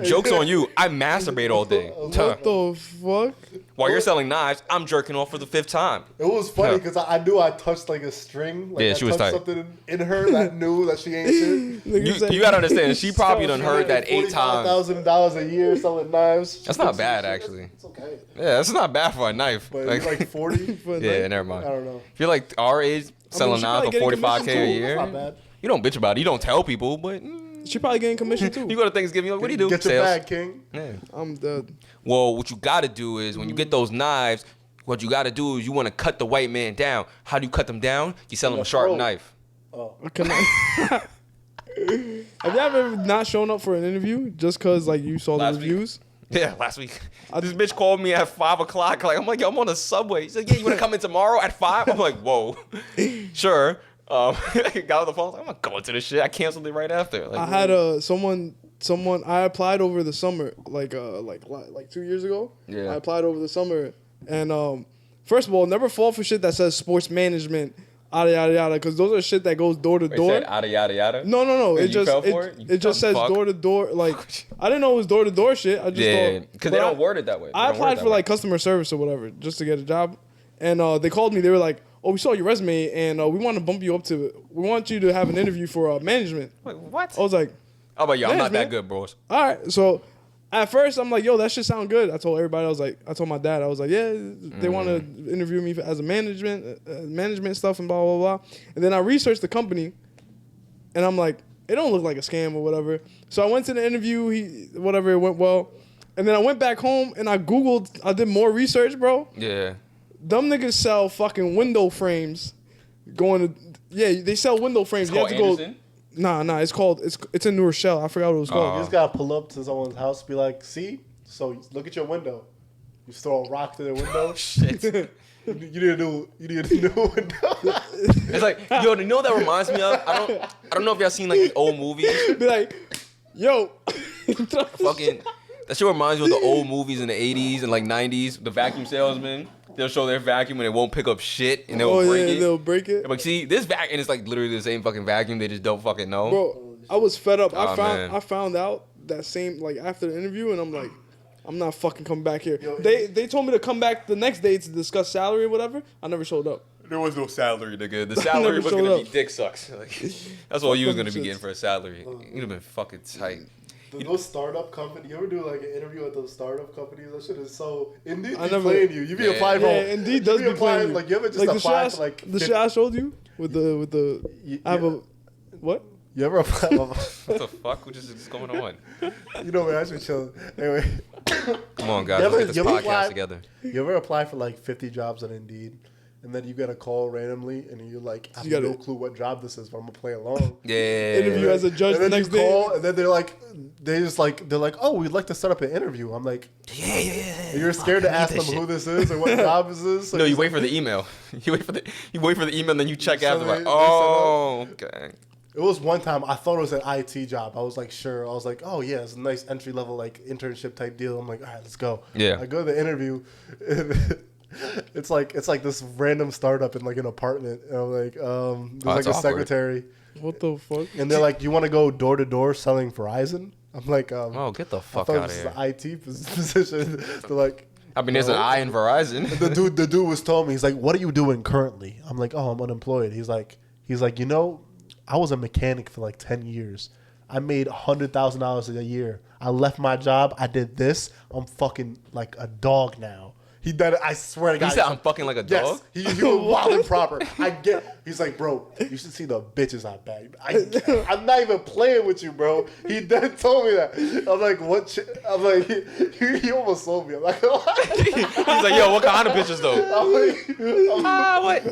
Joke's on you. I masturbate all day. What the fuck? While you're selling knives, I'm jerking off for the 5th time. It was funny Yeah. because I knew I touched like a string. Like Yeah, I she was touched tight. something in her that knew that she ain't shit. You gotta understand, she probably done heard that 8 times. $45,000 a year selling knives. That's not bad, actually. It's okay. Yeah, that's not bad for a knife. But it's like 40. For yeah, like- never mind. I don't know. If you're like our age, selling she knives probably for getting 45K a commission too. year, It's not bad. you don't bitch about it. You don't tell people, but She probably getting commission too. you go to Thanksgiving, like, what do you do? Get your Sales. bag, King. Yeah. I'm dead. Well, what you gotta do is when you get those knives, what you gotta do is you wanna cut the white man down. How do you cut them down? You sell him a sharp throat. knife. Oh. I cannot. Have you ever not shown up for an interview just cause like you saw the Last week. reviews? Yeah, last week. This bitch called me at 5 o'clock. Like, I'm like, yo, I'm on the subway. She's like, yeah, you want to come in tomorrow at 5? I'm like, whoa. Sure. Got on the phone. I was like, I'm not going to this shit. I canceled it right after. Like, I had someone I applied over the summer, like 2 years ago. Yeah. I applied over the summer, and first of all, never fall for shit that says sports management, yada yada yada, because those are shit that goes door to Wait, door. said yada, yada, yada? No. Wait, It you just fell for it? You it just dumb says fuck. door to door. Like I didn't know it was door to door shit. I just Yeah, thought because they but don't word it that way. They I don't word it applied that for way. like customer service or whatever just to get a job, and they called me. They were like, "Oh, we saw your resume, and we want to bump you up to. We want you to have an interview for management." Wait, what? I was like, Oh, but yo, I'm not that management? good, bros. all right. So at first, I'm like, yo, that shit sound good. I told everybody, I told my dad, I was like, yeah, they want to interview me as a management stuff and blah, blah, blah. And then I researched the company, and I'm like, it don't look like a scam or whatever. So I went to the interview, it went well. And then I went back home, and I did more research, bro. Yeah. Them niggas sell fucking window frames they sell window frames. It's called Anderson? Nah, it's in New Rochelle. I forgot what it was called. You just gotta pull up to someone's house, be like, see? So look at your window. You just throw a rock to their window. Shit. You need a new window. It's like, yo, you know what that reminds me of? I don't know if y'all seen like the old movies. Be like, yo. Fucking, that shit reminds me of the old movies in the 80s and like 90s. The vacuum salesman, they'll show their vacuum and it won't pick up shit and they'll break it. They'll break it. Like, see, this vacuum is like literally the same fucking vacuum. They just don't fucking know. Bro, I was fed up. Oh, man. I found out that same, like, after the interview, and I'm like, I'm not fucking coming back here. Yo, They told me to come back the next day to discuss salary or whatever. I never showed up. There was no salary, nigga. The salary Never was gonna showed be up. dick sucks. Like, that's all you was them gonna be shits. getting for a salary. You'd have been fucking tight. Those startup companies, you ever do like an interview at those startup companies? That shit is so. Indeed, I be never- playing you. You be Yeah. applying for. Yeah, Indeed does you be playing you. Like, you ever just like apply for like. the shit I showed you with the I have a what? You ever apply? What the fuck? What is going on? You know, man, I should chill. Anyway. Come on, guys. You ever- Let's get this you ever podcast apply- together. You ever apply for like 50 jobs on Indeed? and then you get a call randomly, and you're like, I have You no gotta- clue what job this is, but I'm gonna play along. Yeah. Interview as a judge And the then next you day. call, and then they're like, oh, we'd like to set up an interview. I'm like, Yeah. and you're scared to ask them that who shit. this is or what job this is. So No, you he's wait like- for the email. You wait for the email, and then you check So after. they Like, set oh, okay. It was one time I thought it was an IT job. I was like, sure. I was like, oh yeah, it's a nice entry level like internship type deal. I'm like, all right, let's go. Yeah. I go to the interview. And it's like this random startup in like an apartment. And I'm like, there's like that's a awkward. secretary, What the fuck? and they're like, you want to go door to door selling Verizon? I'm like, Oh, get the I fuck thought out of this here. is an IT position. They're like, I mean, there's an I in Verizon. the dude was telling me, he's like, what are you doing currently? I'm like, oh, I'm unemployed. He's like, you know, I was a mechanic for like 10 years. I made $100,000 a year. I left my job. I did this. I'm fucking like a dog now. He did it. I swear to God. He said I'm fucking like a dog. Yes. He was wild and proper. He's like, bro, you should see the bitches I bagged. I'm not even playing with you, bro. He then told me that. I'm like, what? I'm like, he almost sold me. I'm like, He's like, yo, what kind of bitches though? I'm like,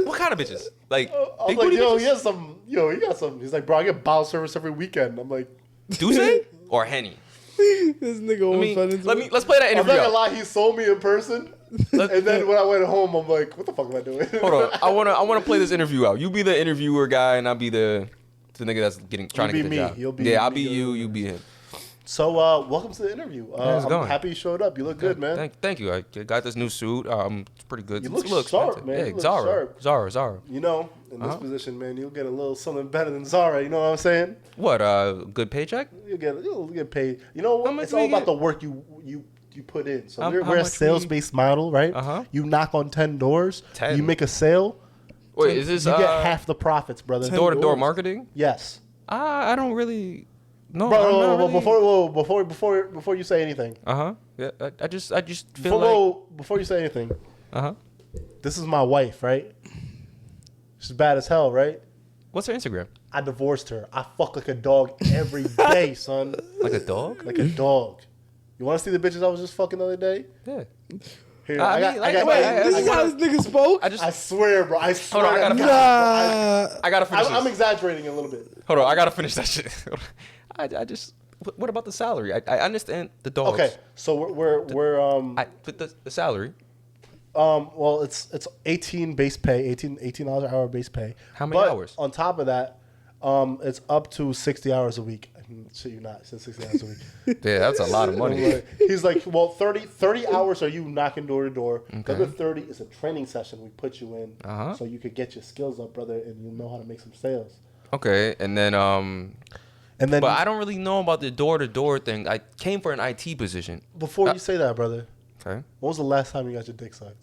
What kind of bitches? Like, I'm big like, booty yo, bitches? he got some. He's like, bro, I get bottle service every weekend. I'm like, Duce or Henny? This nigga almost fell into it. Let's play that I'm interview. not gonna out. lie, he sold me in person. And then when I went home, I'm like, what the fuck am I doing? Hold on, I wanna play this interview out. You be the interviewer guy, and I'll be the nigga that's trying to be get the me. job. You'll be I'll me be going you. over You there. be him. So, welcome to the interview. How's it I'm going? happy you showed up. You look good, man. Thank you. I got this new suit. It's pretty good. You It's look a little sharp, expensive. man. Yeah, You look Zara. sharp. Zara. You know, in this Uh-huh. position, man, you'll get a little something better than Zara. You know what I'm saying? What? Good paycheck? You'll get paid. You know How what? much It's we all about get? the work you put in. So How we're a much we- sales-based model, right? Uh-huh. You knock on 10 doors. 10? You make a sale. Wait, is this You get half the profits, brother. door-to-door doors. marketing? Yes. I don't really. No, I'm Bro, not really. before you say anything, Yeah, I just feel like. before you say anything, Uh-huh. this is my wife, right? She's bad as hell, right? What's her Instagram? I divorced her. I fuck like a dog every day, son. Like a dog? Like a dog. You want to see the bitches I was just fucking the other day? Yeah. Here, I I got. mean, I got. wait, This is how this nigga spoke? I swear, bro. I swear. on, I gotta to finish. God, bro, I gotta finish I'm this. exaggerating a little bit. Hold on, I gotta finish that shit. I just. What about the salary? I understand the dogs. Okay, so we're But the salary. well, it's 18 base pay, $18 an hour base pay. How many But hours? On top of that, it's up to 60 hours a week. I can shit you not, it says 60 hours a week. Yeah, that's a lot of money. He's like, well, 30 hours are you knocking door to door. The other 30 is a training session we put you in, Uh-huh. so you could get your skills up, brother, and you know how to make some sales. Okay, and then And then but I don't really know about the door-to-door thing. I came for an IT position. before you say that, brother, Okay. when was the last time you got your dick sucked?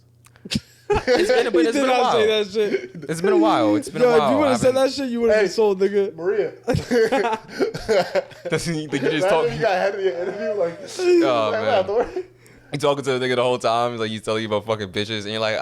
It's been He a did not while. say that shit. It's been a while. It's been Yo, a while. if you would have said I that shit, you would have Hey. been sold, nigga. Maria. haven't- you just Imagine talk. you got ahead of your interview, like, Oh, man. He's You talking to the nigga the whole time. He's like, you telling you about fucking bitches, and you're like,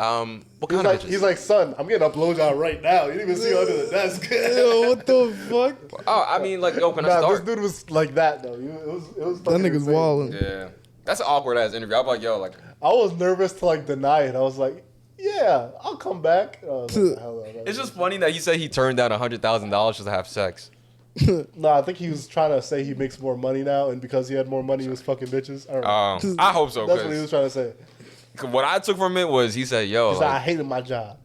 what kind like, of bitches? he's like, son, I'm getting a blowjob right now. You didn't even see her under the desk. Yo, what the fuck? oh, I mean, like, can I Nah, this start? dude was like that though. It was That fucking nigga's insane. wildin'. Yeah, that's an awkward ass interview. I'm like, yo, like, I was nervous to like deny it. I was like, yeah, I'll come back. I was like, hell no, it's just funny that he said he turned down $100,000 just to have sex. no, I think he was trying to say he makes more money now, and because he had more money, he was fucking bitches. I don't know. I hope so. That's what he was trying to say. What I took from it was he said, yo, He's like, I like, hated my job.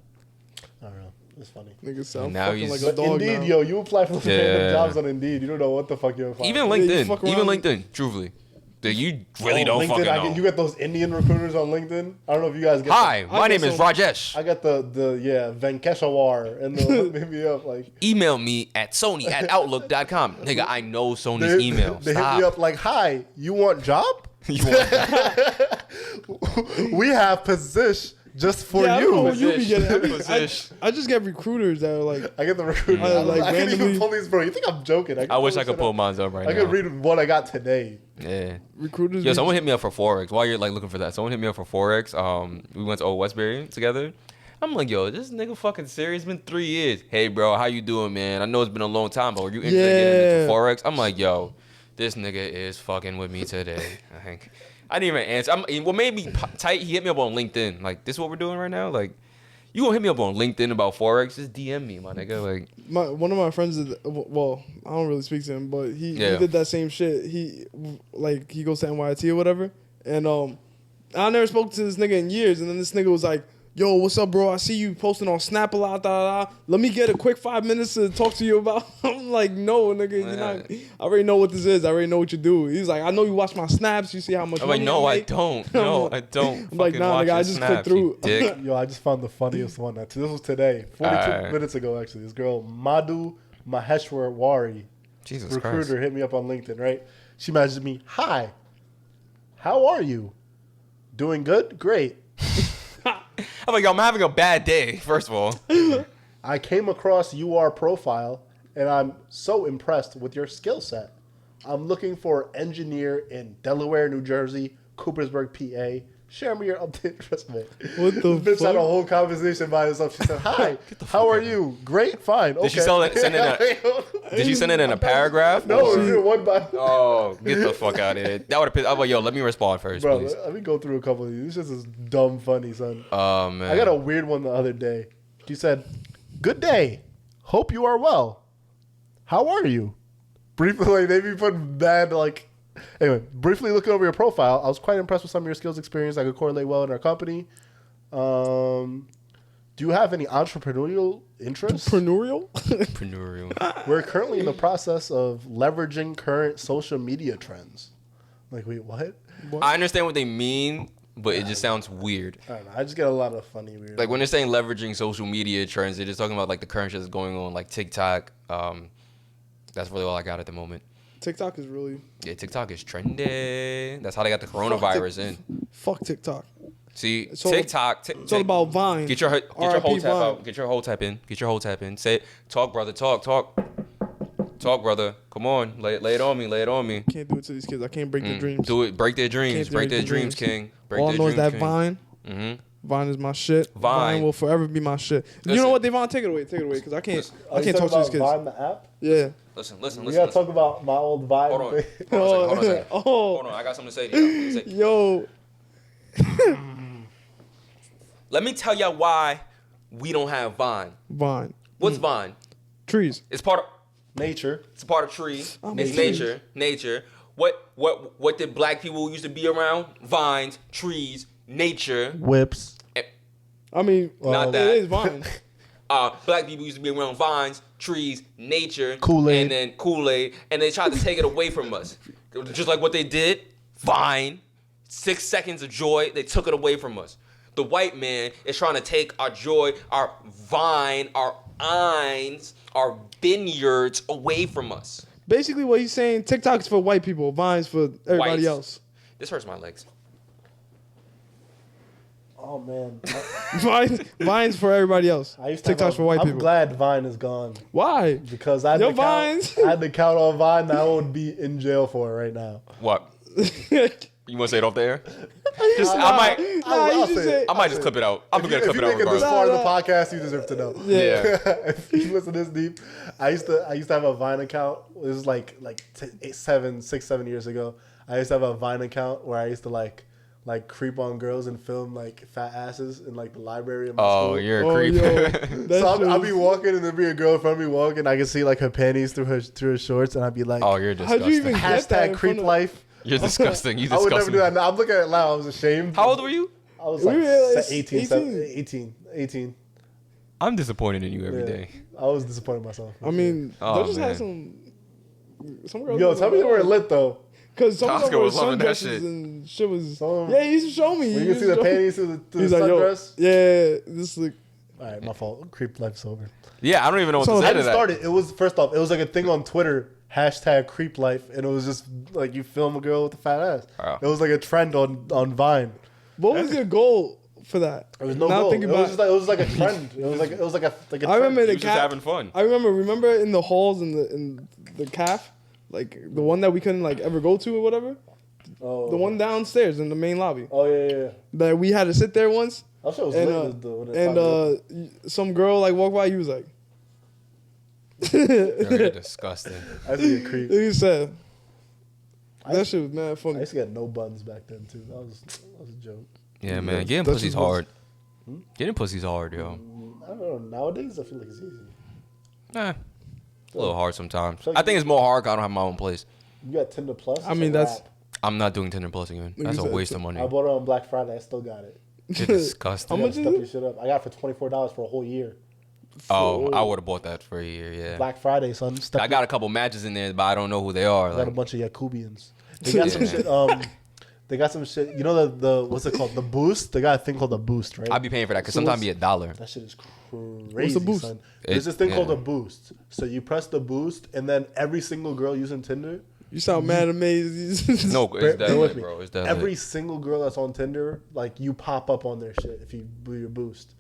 I don't know. It's funny. Nigga sound Now fucking he's- like a But dog Indeed, now. yo, you apply for the Yeah. random jobs on Indeed. You don't know what the fuck you're gonna find. even Yeah, you LinkedIn, fuck even around. LinkedIn, truthfully, dude, you really Oh, don't LinkedIn, fucking know. you get those Indian recruiters on LinkedIn. I don't know if you guys get. Hi, them. my get name is some- Rajesh. I got the Venkeshawar, and they'll hit me up like. Email me at sony@outlook.com. Nigga, I know Sony's They, email. they hit Stop. me up like, "Hi, you want job? You want- We have position just for Yeah, I don't know you." what you be getting. Position. I just get recruiters that are like, I get the recruiter. Like, I can't even randomly- pull these, bro. You think I'm joking? I wish I pull could this pull shit mine up right up. I now. could read what I got today. Yeah. recruiters. Yo, be- someone hit me up for Forex. While you're like looking for that, someone hit me up for Forex. We went to Old Westbury together. I'm like, yo, this nigga fucking serious. It's been 3 years. Hey, bro, how you doing, man? I know it's been a long time, but were you interested in getting into Forex? I'm like, yo, this nigga is fucking with me today. I didn't even answer. What made me tight? He hit me up on LinkedIn. Like, this is what we're doing right now. Like, You gonna hit me up on LinkedIn about Forex? Just DM me, my nigga. Like One of my friends did, well, I don't really speak to him, but he did that same shit. He goes to NYT or whatever, and I never spoke to this nigga in years, and then this nigga was like, yo, what's up, bro? I see you posting on Snap a lot, let me get a quick 5 minutes to talk to you about. I'm like, no, nigga, you're not. I already know what this is. I already know what you do. He's like, I know you watch my snaps. You see how much I'm money like, no, I I make. don't. No, I don't. I'm like, Fucking nah, watch nigga, I your just snaps, clicked through. you dick. Yo, I just found the funniest one. This was today, 42 minutes ago, actually. This girl, Madhu Maheshwari, Jesus recruiter, Christ. hit me up on LinkedIn, right? She messaged me, hi, how are you? Doing good? Great. I'm like, yo, I'm having a bad day, first of all. I came across your profile, and I'm so impressed with your skill set. I'm looking for an engineer in Delaware, New Jersey, Coopersburg, PA. Share me your updated resume. What the This bitch had a fuck? whole conversation by herself. She said, hi, how are you? Great, fine. Okay. Did she Did she send it in a paragraph? No, Or- she did one by Oh, get the fuck out of here. That would have pissed. I'm like, yo, let me respond first, Bro, please. let me go through a couple of these. This shit is dumb funny, son. Oh, man. I got a weird one the other day. She said, good day. Hope you are well. How are you? Briefly, like, they be putting bad, like... Anyway, briefly looking over your profile, I was quite impressed with some of your skills experience. I could correlate well in our company. Do you have any entrepreneurial interests? Entrepreneurial. We're currently in the process of leveraging current social media trends. Like, wait, what? I understand what they mean, but it just sounds weird. I don't know. I just get a lot of funny, weird... Like when they're saying leveraging social media trends, they're just talking about like the current shit that's going on, like TikTok. That's really all I got at the moment. TikTok is really... Yeah, TikTok is trending. That's how they got the coronavirus in. Fuck TikTok. See, It's all- TikTok. It's all about Vine. Get your RIP whole tap Vine. out. Get your whole tap in. Get your whole tap in. Say it. Talk, brother. Talk, brother. Come on. Lay it on me. Lay it on me. Can't do it to these kids. I can't break their dreams. Do it. Break their dreams. Can't Break their break dreams, their King. Break All I their know is dreams, that King. Vine. Vine is my shit. Vine. will forever be my shit. You Listen. know what, Devon? Take it away. Take it away, because I can't. Are I you can't talk talking to these about kids. Vine, the app? Yeah. Listen. We gotta talk about my old Vine. Hold on. thing. Hold on a second. Oh. Hold on. I got something to say to you. Yo. Let me tell y'all why we don't have Vine. Vine. What's Vine? Trees. It's part of. Nature. It's a part of trees. Oh, It's trees. nature. What did black people used to be around? Vines, trees, nature. Whips. I mean, Not it that. is Vine. Black people used to be around vines, trees, nature, Kool-Aid. and then Kool-Aid, and they tried to take it away from us. Just like what they did, Vine, 6 seconds of joy, they took it away from us. The white man is trying to take our joy, our vine, our vines, our vineyards away from us. Basically, what he's saying, TikTok's for white people, Vine's for everybody Whites. else. This hurts my legs. Oh man, Vine's for everybody else. I used to TikTok's for white I'm people. glad Vine is gone Why? because I had, Yo, to count, Vines. I had to count on Vine that I would be in jail for right now. What? You want to say it off the air? Just, I might- you just say- I might just clip it out. I'm gonna If clip you you it out make it this regardless. far in the podcast, you deserve to know. Yeah. If you listen this deep, I used to have a Vine account. This was like 6, 7 years ago. I used to have a Vine account where I used to like creep on girls and film like fat asses in like the library of my Oh, school. you're a Oh, creep. yo, that So shit I'll be is- walking and there'll be a girl in front of me walking. I can see like her panties through her shorts, and I'd be like, Oh, you're How'd you even disgusting. get that in hashtag creep front of- life. You're disgusting. You I would never disgusting. do that. Now, I'm looking at it now. I was ashamed. How old were you? I was We like were, 18, 18. 18. I'm disappointed in you every Yeah. day. I was disappointed in myself. I mean, Oh, they just had man. some girls. Yo, tell me they were lit though. Because some of Oscar them were was loving that sundresses shit. and shit was. Some- Yeah, he used to show me. When He you can see used to the show me. panties through the He's like, yo, sundress. yeah, this like. All right, my fault. Creep life's over. Yeah, I don't even know what So to say I to just that. started. It was first off. It was like a thing on Twitter. Hashtag creep life, and it was just like you film a girl with a fat ass. Wow. It was like a trend on Vine. What was your goal for that? There was no Now goal. thinking It was about just like it was like a trend. It was like a. I trend. remember You the was just calf. having fun. I remember in the halls in the calf, like the one that we couldn't like ever go to or whatever. Oh. The one downstairs in the main lobby Oh yeah. that we had to sit there once, That shit was and lit. when it popped up. some girl like walked by. He was like, You're disgusting. I used to get creep. he said, I that used- shit was mad I funny. used to get no buns back then too. That was a joke. Yeah, man. Getting That's pussy's just what's- hard. Getting pussy's hard, yo. I don't know. Nowadays, I feel like it's easy. A little hard sometimes. I think it's more hard 'cause I don't have my own place. You got Tinder Plus. I mean, that's I'm not doing Tinder Plus again. That's a waste of money. I bought it on Black Friday. I still got it. You're disgusting. How much is Step it? your shit up. I got it for $24 for a whole year. Oh, I would have bought that for a year, yeah. Black Friday, son. I got a couple matches in there, but I don't know who they are. I got a Like, bunch of Yakubians. They got some shit. They got some shit. You know the what's it called? The Boost. They got a thing called the Boost, right? I'd be paying for that because sometimes be $1. That shit is crazy. the Boost? Son. There's this thing called a Boost. So you press the Boost, and then every single girl using Tinder. You sound mad amazed. No, it's that with lit, me. bro. It's that Every lit. single girl that's on Tinder, like you pop up on their shit if you do your Boost,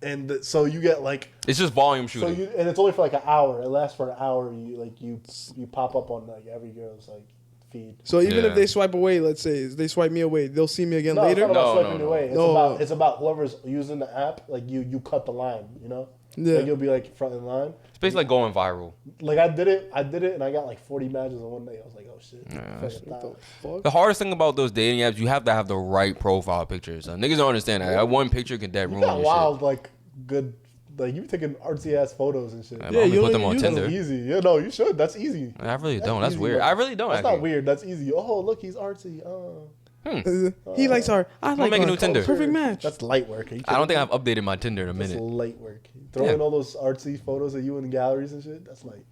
and so you get like. It's just volume So shooting. and it's only for like an hour. It lasts for an hour. You pop up on like every girl's like feed. So even Yeah. if they swipe away, let's say they swipe me away, they'll see me again No, later. it's not about No, swiping no, away. It's no. it's about whoever's using the app. Like you cut the line. You know. Yeah. Like you'll be like front in line. It's basically like going viral. Like I did it, and I got like 40 matches in one day. I was like, oh shit. What the fuck? The hardest thing about those dating apps, you have to have the right profile pictures. Niggas don't understand that. That one picture can dead You ruin got your wild, like good, like you be taking artsy ass photos and shit. shit. Yeah, I'm you gonna put don't them on even use Tinder. That's easy. Yeah, no, you should. That's easy. I really don't. That's easy, weird. bro. I really don't. That's actually. not weird. That's easy. Oh, look, he's artsy. Oh. He likes art. I like make a art. new Tinder. Perfect match. That's light work. I don't think I've updated my Tinder in a That's minute. light work. Throw Yeah. in all those artsy photos of you in galleries and shit. That's like,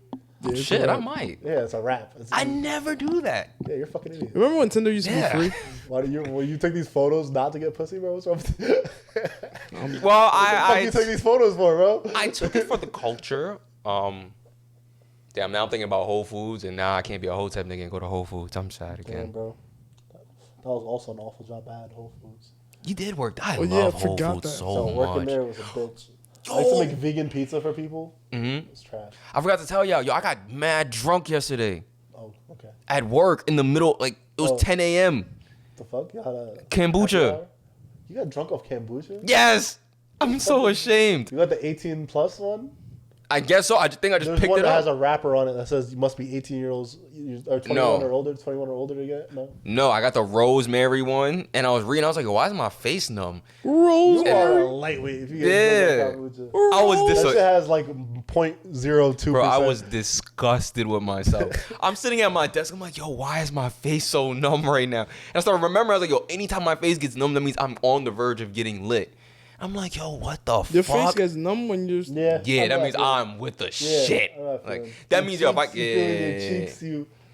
Shit, I might. yeah, it's a wrap. I never do that. Yeah, you're a fucking idiot. Remember when Tinder used to Yeah. be free? Why do you take these photos not to get pussy, bro? What's wrong with you? Well, What you take these photos for, bro? I took it for the culture. Damn, now I'm thinking about Whole Foods, and now I can't be a Hotep nigga and go to Whole Foods. I'm sad Damn, again. bro. That was also an awful job. I had Whole Foods. You did work. I Oh, yeah, love I Whole forgot Foods that. so So working much. there was a bitch. I used to make vegan pizza for people. Mm-hmm. It's trash. I forgot to tell y'all, yo, I got mad drunk yesterday Oh, okay. at work in the middle, like it was Oh. 10 a.m. The fuck? You had a Kombucha. happy hour? You got drunk off kombucha? Yes, I'm so ashamed. You got the 18 plus one? I guess so. I just think I just There's picked one it that up. has a wrapper on it that says you must be 18 years old or 21 No. or older. 21 or older to get it? No. No, I got the rosemary one, and I was reading. I was like, why is my face numb? Rose. You are a lightweight if you get Yeah. drunk off kombucha. I was That shit this. has like 0.02%. Bro, I was disgusted with myself. I'm sitting at my desk. I'm like, yo, why is my face so numb right now? And I started remembering. I was like, yo, anytime my face gets numb, that means I'm on the verge of getting lit. I'm like, yo, what the Your fuck? face gets numb when you're. Yeah. Yeah, I'm that not means feeling- I'm with the Yeah, shit. I'm not feeling Like it. that Your means yo, if I, cheeks, you feel in your yeah. cheeks,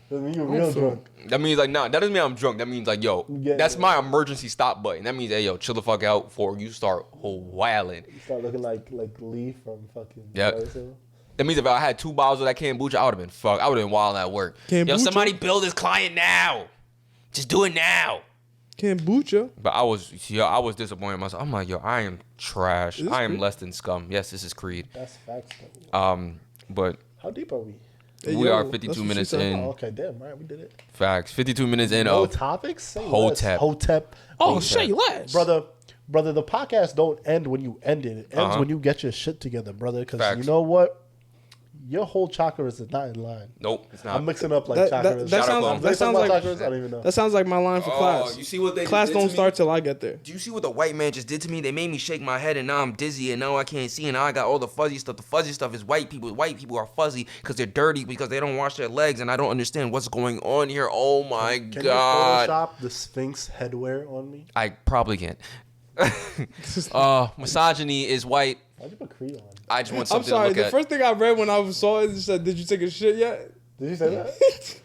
that means you're real drunk. That means like nah, that doesn't mean I'm drunk. That means like yo, Yeah, that's yeah. my emergency stop button. That means hey yo, chill the fuck out before you start wilding. You start looking like Lee from fucking. Yep. Naruto. That means if I had 2 bottles of that kombucha, I would have been fucked. I would have been wild at work. Yo, Kombucha? somebody bill this client now. Just do it now. Kombucha. But I was disappointed in myself. I'm like, yo, I am trash. Is this I am Creed? less than scum. Yes, this is Creed. That's facts. Though. But How deep are we? Hey, we yo, are that's 52 what she minutes said. in. Oh, okay, damn. All right, we did it. Facts. 52 minutes in No of topics. Say Hotep. less. Hotep. Oh, Hotep. say less. brother. The podcast don't end when you end it. It ends Uh-huh. when you get your shit together, brother. Because Facts. you know what? Your whole chakras is not in line. nope, it's not. I'm mixing up like That, chakras. that, that Shout out sounds to like him. that sounds like chakras. I don't even know. that sounds like my line for class. You see what they Class did don't to me? start till I get there. Do you see what the white man just did to me? They made me shake my head, and now I'm dizzy, and now I can't see, and now I got all the fuzzy stuff. The fuzzy stuff is white people. White people are fuzzy because they're dirty because they don't wash their legs, and I don't understand what's going on here. Oh my Can god! you Photoshop the Sphinx headwear on me? I probably can't. Misogyny is white. Why'd you put Creed on? I just want I'm something sorry. to The look at. first thing I read when I saw it said, "Did you take a shit yet?" Did you say that?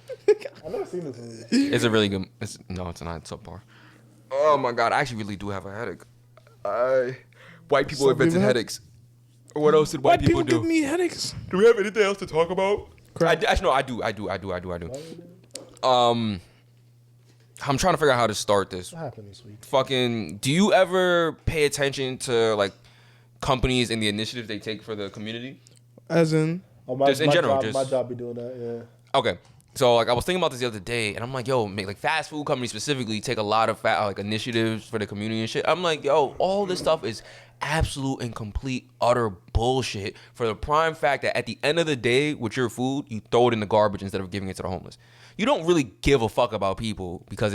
I've never seen this movie. It's a really good. No, it's not. It's subpar. Oh my god! I actually really do have a headache. White people Some invented people have- headaches. What else did white people do? give me headaches. Do we have anything else to talk about? Crap. Actually, no, I do. I'm trying to figure out how to start this. What happened this week? Fucking, do you ever pay attention to like companies and the initiatives they take for the community? As in, Oh, my, Just in my general, job, just- my job be doing that. Yeah. Okay. So like I was thinking about this the other day, and I'm like, yo, like fast food companies specifically take a lot of like initiatives for the community and shit. I'm like, yo, all this stuff is absolute and complete utter bullshit for the prime fact that at the end of the day, with your food, you throw it in the garbage instead of giving it to the homeless. You don't really give a fuck about people because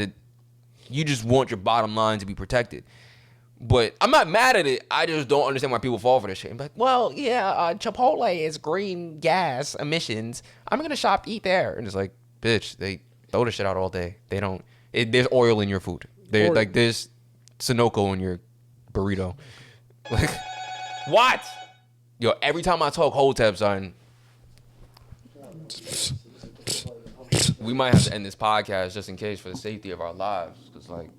you just want your bottom line to be protected. But I'm not mad at it. I just don't understand why people fall for this shit. I'm like, well, yeah, Chipotle is green gas emissions. I'm gonna shop, eat there, and it's like, bitch, they throw the shit out all day. They don't. There's oil in your food. There's Sunoco in your burrito. Like, what? Yo, every time I talk Hotep, son, we might have to end this podcast just in case for the safety of our lives. Cause like.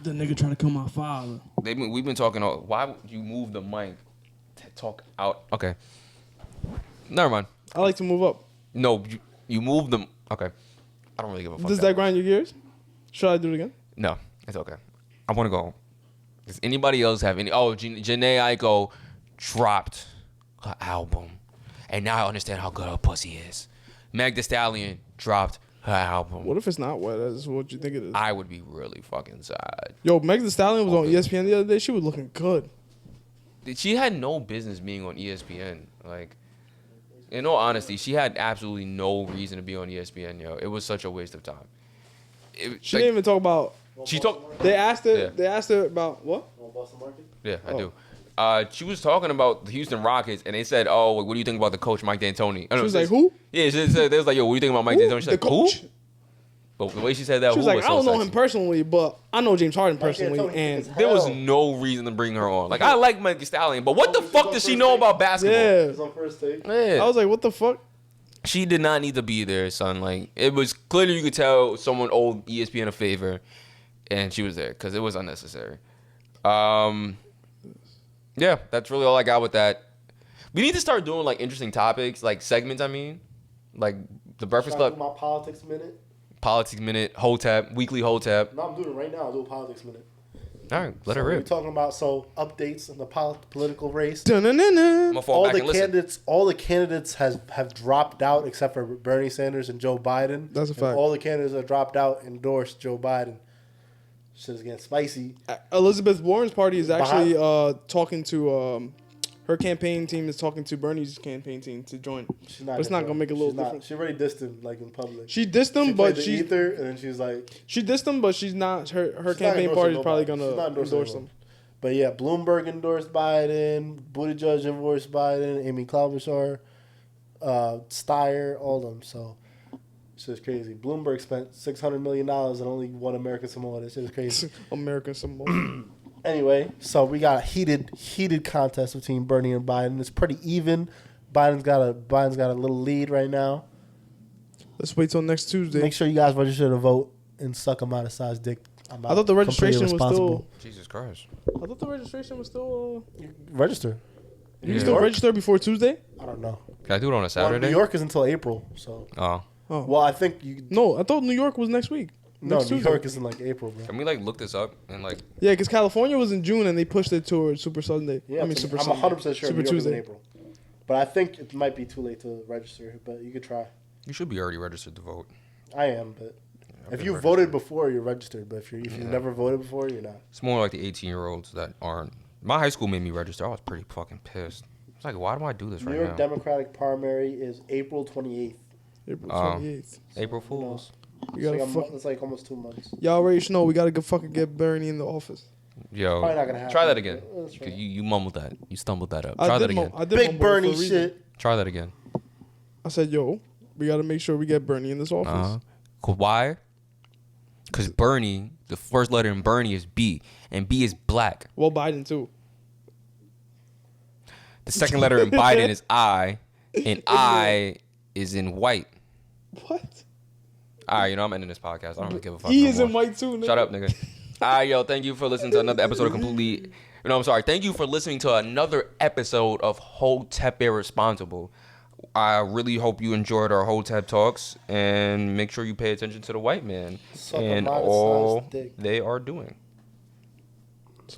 The nigga trying to kill my father. We've been talking. Why would you move the mic to talk out? Okay, never mind. I like to move up. No, you move them. Okay, I don't really give a fuck. Does that grind your gears? Should I do it again? No, it's okay. I want to go. Does anybody else have any? Oh, Janae Aiko dropped her album, and now I understand how good her pussy is. Meg Thee Stallion dropped her album. What if it's not wet? That's what you think it is. I would be really fucking sad. Yo, Meg Thee Stallion was on ESPN the other day. She was looking good. She had no business being on ESPN. Like, in all honesty, she had absolutely no reason to be on ESPN, yo. It was such a waste of time. She didn't even talk about. She talked. They asked her. Yeah. They asked her about what? Boston Market? Yeah, I do. She was talking about the Houston Rockets, and they said, "Oh, what do you think about the coach, Mike D'Antoni?" She was like, "Who?" Yeah, she said, "They was like, yo, what do you think about Mike D'Antoni?" She's like, The coach? "Who?" But the way she said that, She was who like, was "I so don't know sexy. him personally, but I know James Harden Mike personally." D'Antoni And is There was hell. no reason to bring her on. Like, I like Meg Thee Stallion, but what the fuck does she know about basketball? yeah, It's on first take. Yeah. I was like, "What the fuck?" She did not need to be there, son. Like, it was clearly you could tell someone owed ESPN a favor, and she was there because it was unnecessary. Yeah, that's really all I got with that. We need to start doing like interesting topics, like segments. I mean, like the Breakfast Should I do Club, my politics minute? Politics Minute, Hotep, Weekly Hotep. No, I'm doing it right now. I'll do a politics minute. All right, let it We're rip. talking about updates in the political race. I'm Dun-dun-dun-dun. gonna fall back and listen. All the candidates have dropped out except for Bernie Sanders and Joe Biden. That's a And fact. all the candidates that dropped out endorsed Joe Biden. Shit's getting spicy. Elizabeth Warren's party is actually talking to her campaign team is talking to Bernie's campaign team to join. She's not But it's not gonna make a little she's not- difference. She already dissed him like in public. She dissed him, She but played the she's ether, and then she's like, she dissed him, but she's not. Her not campaign endorsing party is probably nobody. gonna She's not endorsing endorse anyone. him. But yeah, Bloomberg endorsed Biden, Buttigieg endorsed Biden, Amy Klobuchar, Steyer, all of them. So it's just crazy. Bloomberg spent $600 million and only won American Samoa. This shit is crazy. American Samoa. Anyway, so we got a heated contest between Bernie and Biden. It's pretty even. Biden's got a little lead right now. Let's wait till next Tuesday. Make sure you guys register to vote and suck him out of size dick. I thought the registration was still. Jesus Christ. I thought the registration was still. Register. You can still register before Tuesday. I don't know. Can I do it on a Well, Saturday? New York is until April, so. Oh. Oh Well, I think you. no, I thought New York was next week. No, Next New Tuesday. York is in like April, bro. Can we like look this up and like? Yeah, because California was in June and they pushed it towards Super Sunday. Yeah, I mean so Super I'm Sunday. 100% sure Super New York is in Tuesday. April. But I think it might be too late to register, but you could try. You should be already registered to vote. I am, but I've if been you registered. voted before, you're registered. But if you've never voted before, you're not. It's more like the 18-year-olds that aren't. My high school made me register. I was pretty fucking pissed. It's like, why do I do this New right York now? Democratic primary is April 28th. April Oh. 28th. April Fools. We gotta It's like almost 2 months. y'all already should know we gotta fucking get Bernie in the office. Yo, Probably not gonna happen, try that again. but let's try. 'Cause you mumbled that. You stumbled that up. I Try did that again. I did Big mumble for a Bernie reason. shit. Try that again. I said, yo, we gotta make sure we get Bernie in this office. Uh-huh. Why? Because Bernie, the first letter in Bernie is B, and B is black. Well, Biden too. The second letter in Biden is I, and I is in white. What? All right, you know, I'm ending this podcast. I don't really give a fuck. He no is more. in white too. Nigga. Shut up, nigga. All right, yo, thank you for listening to another episode of I'm sorry. Thank you for listening to another episode of Hotep Irresponsible. I really hope you enjoyed our Hotep talks, and make sure you pay attention to the white man Suck a and lot of all size dick. they are doing.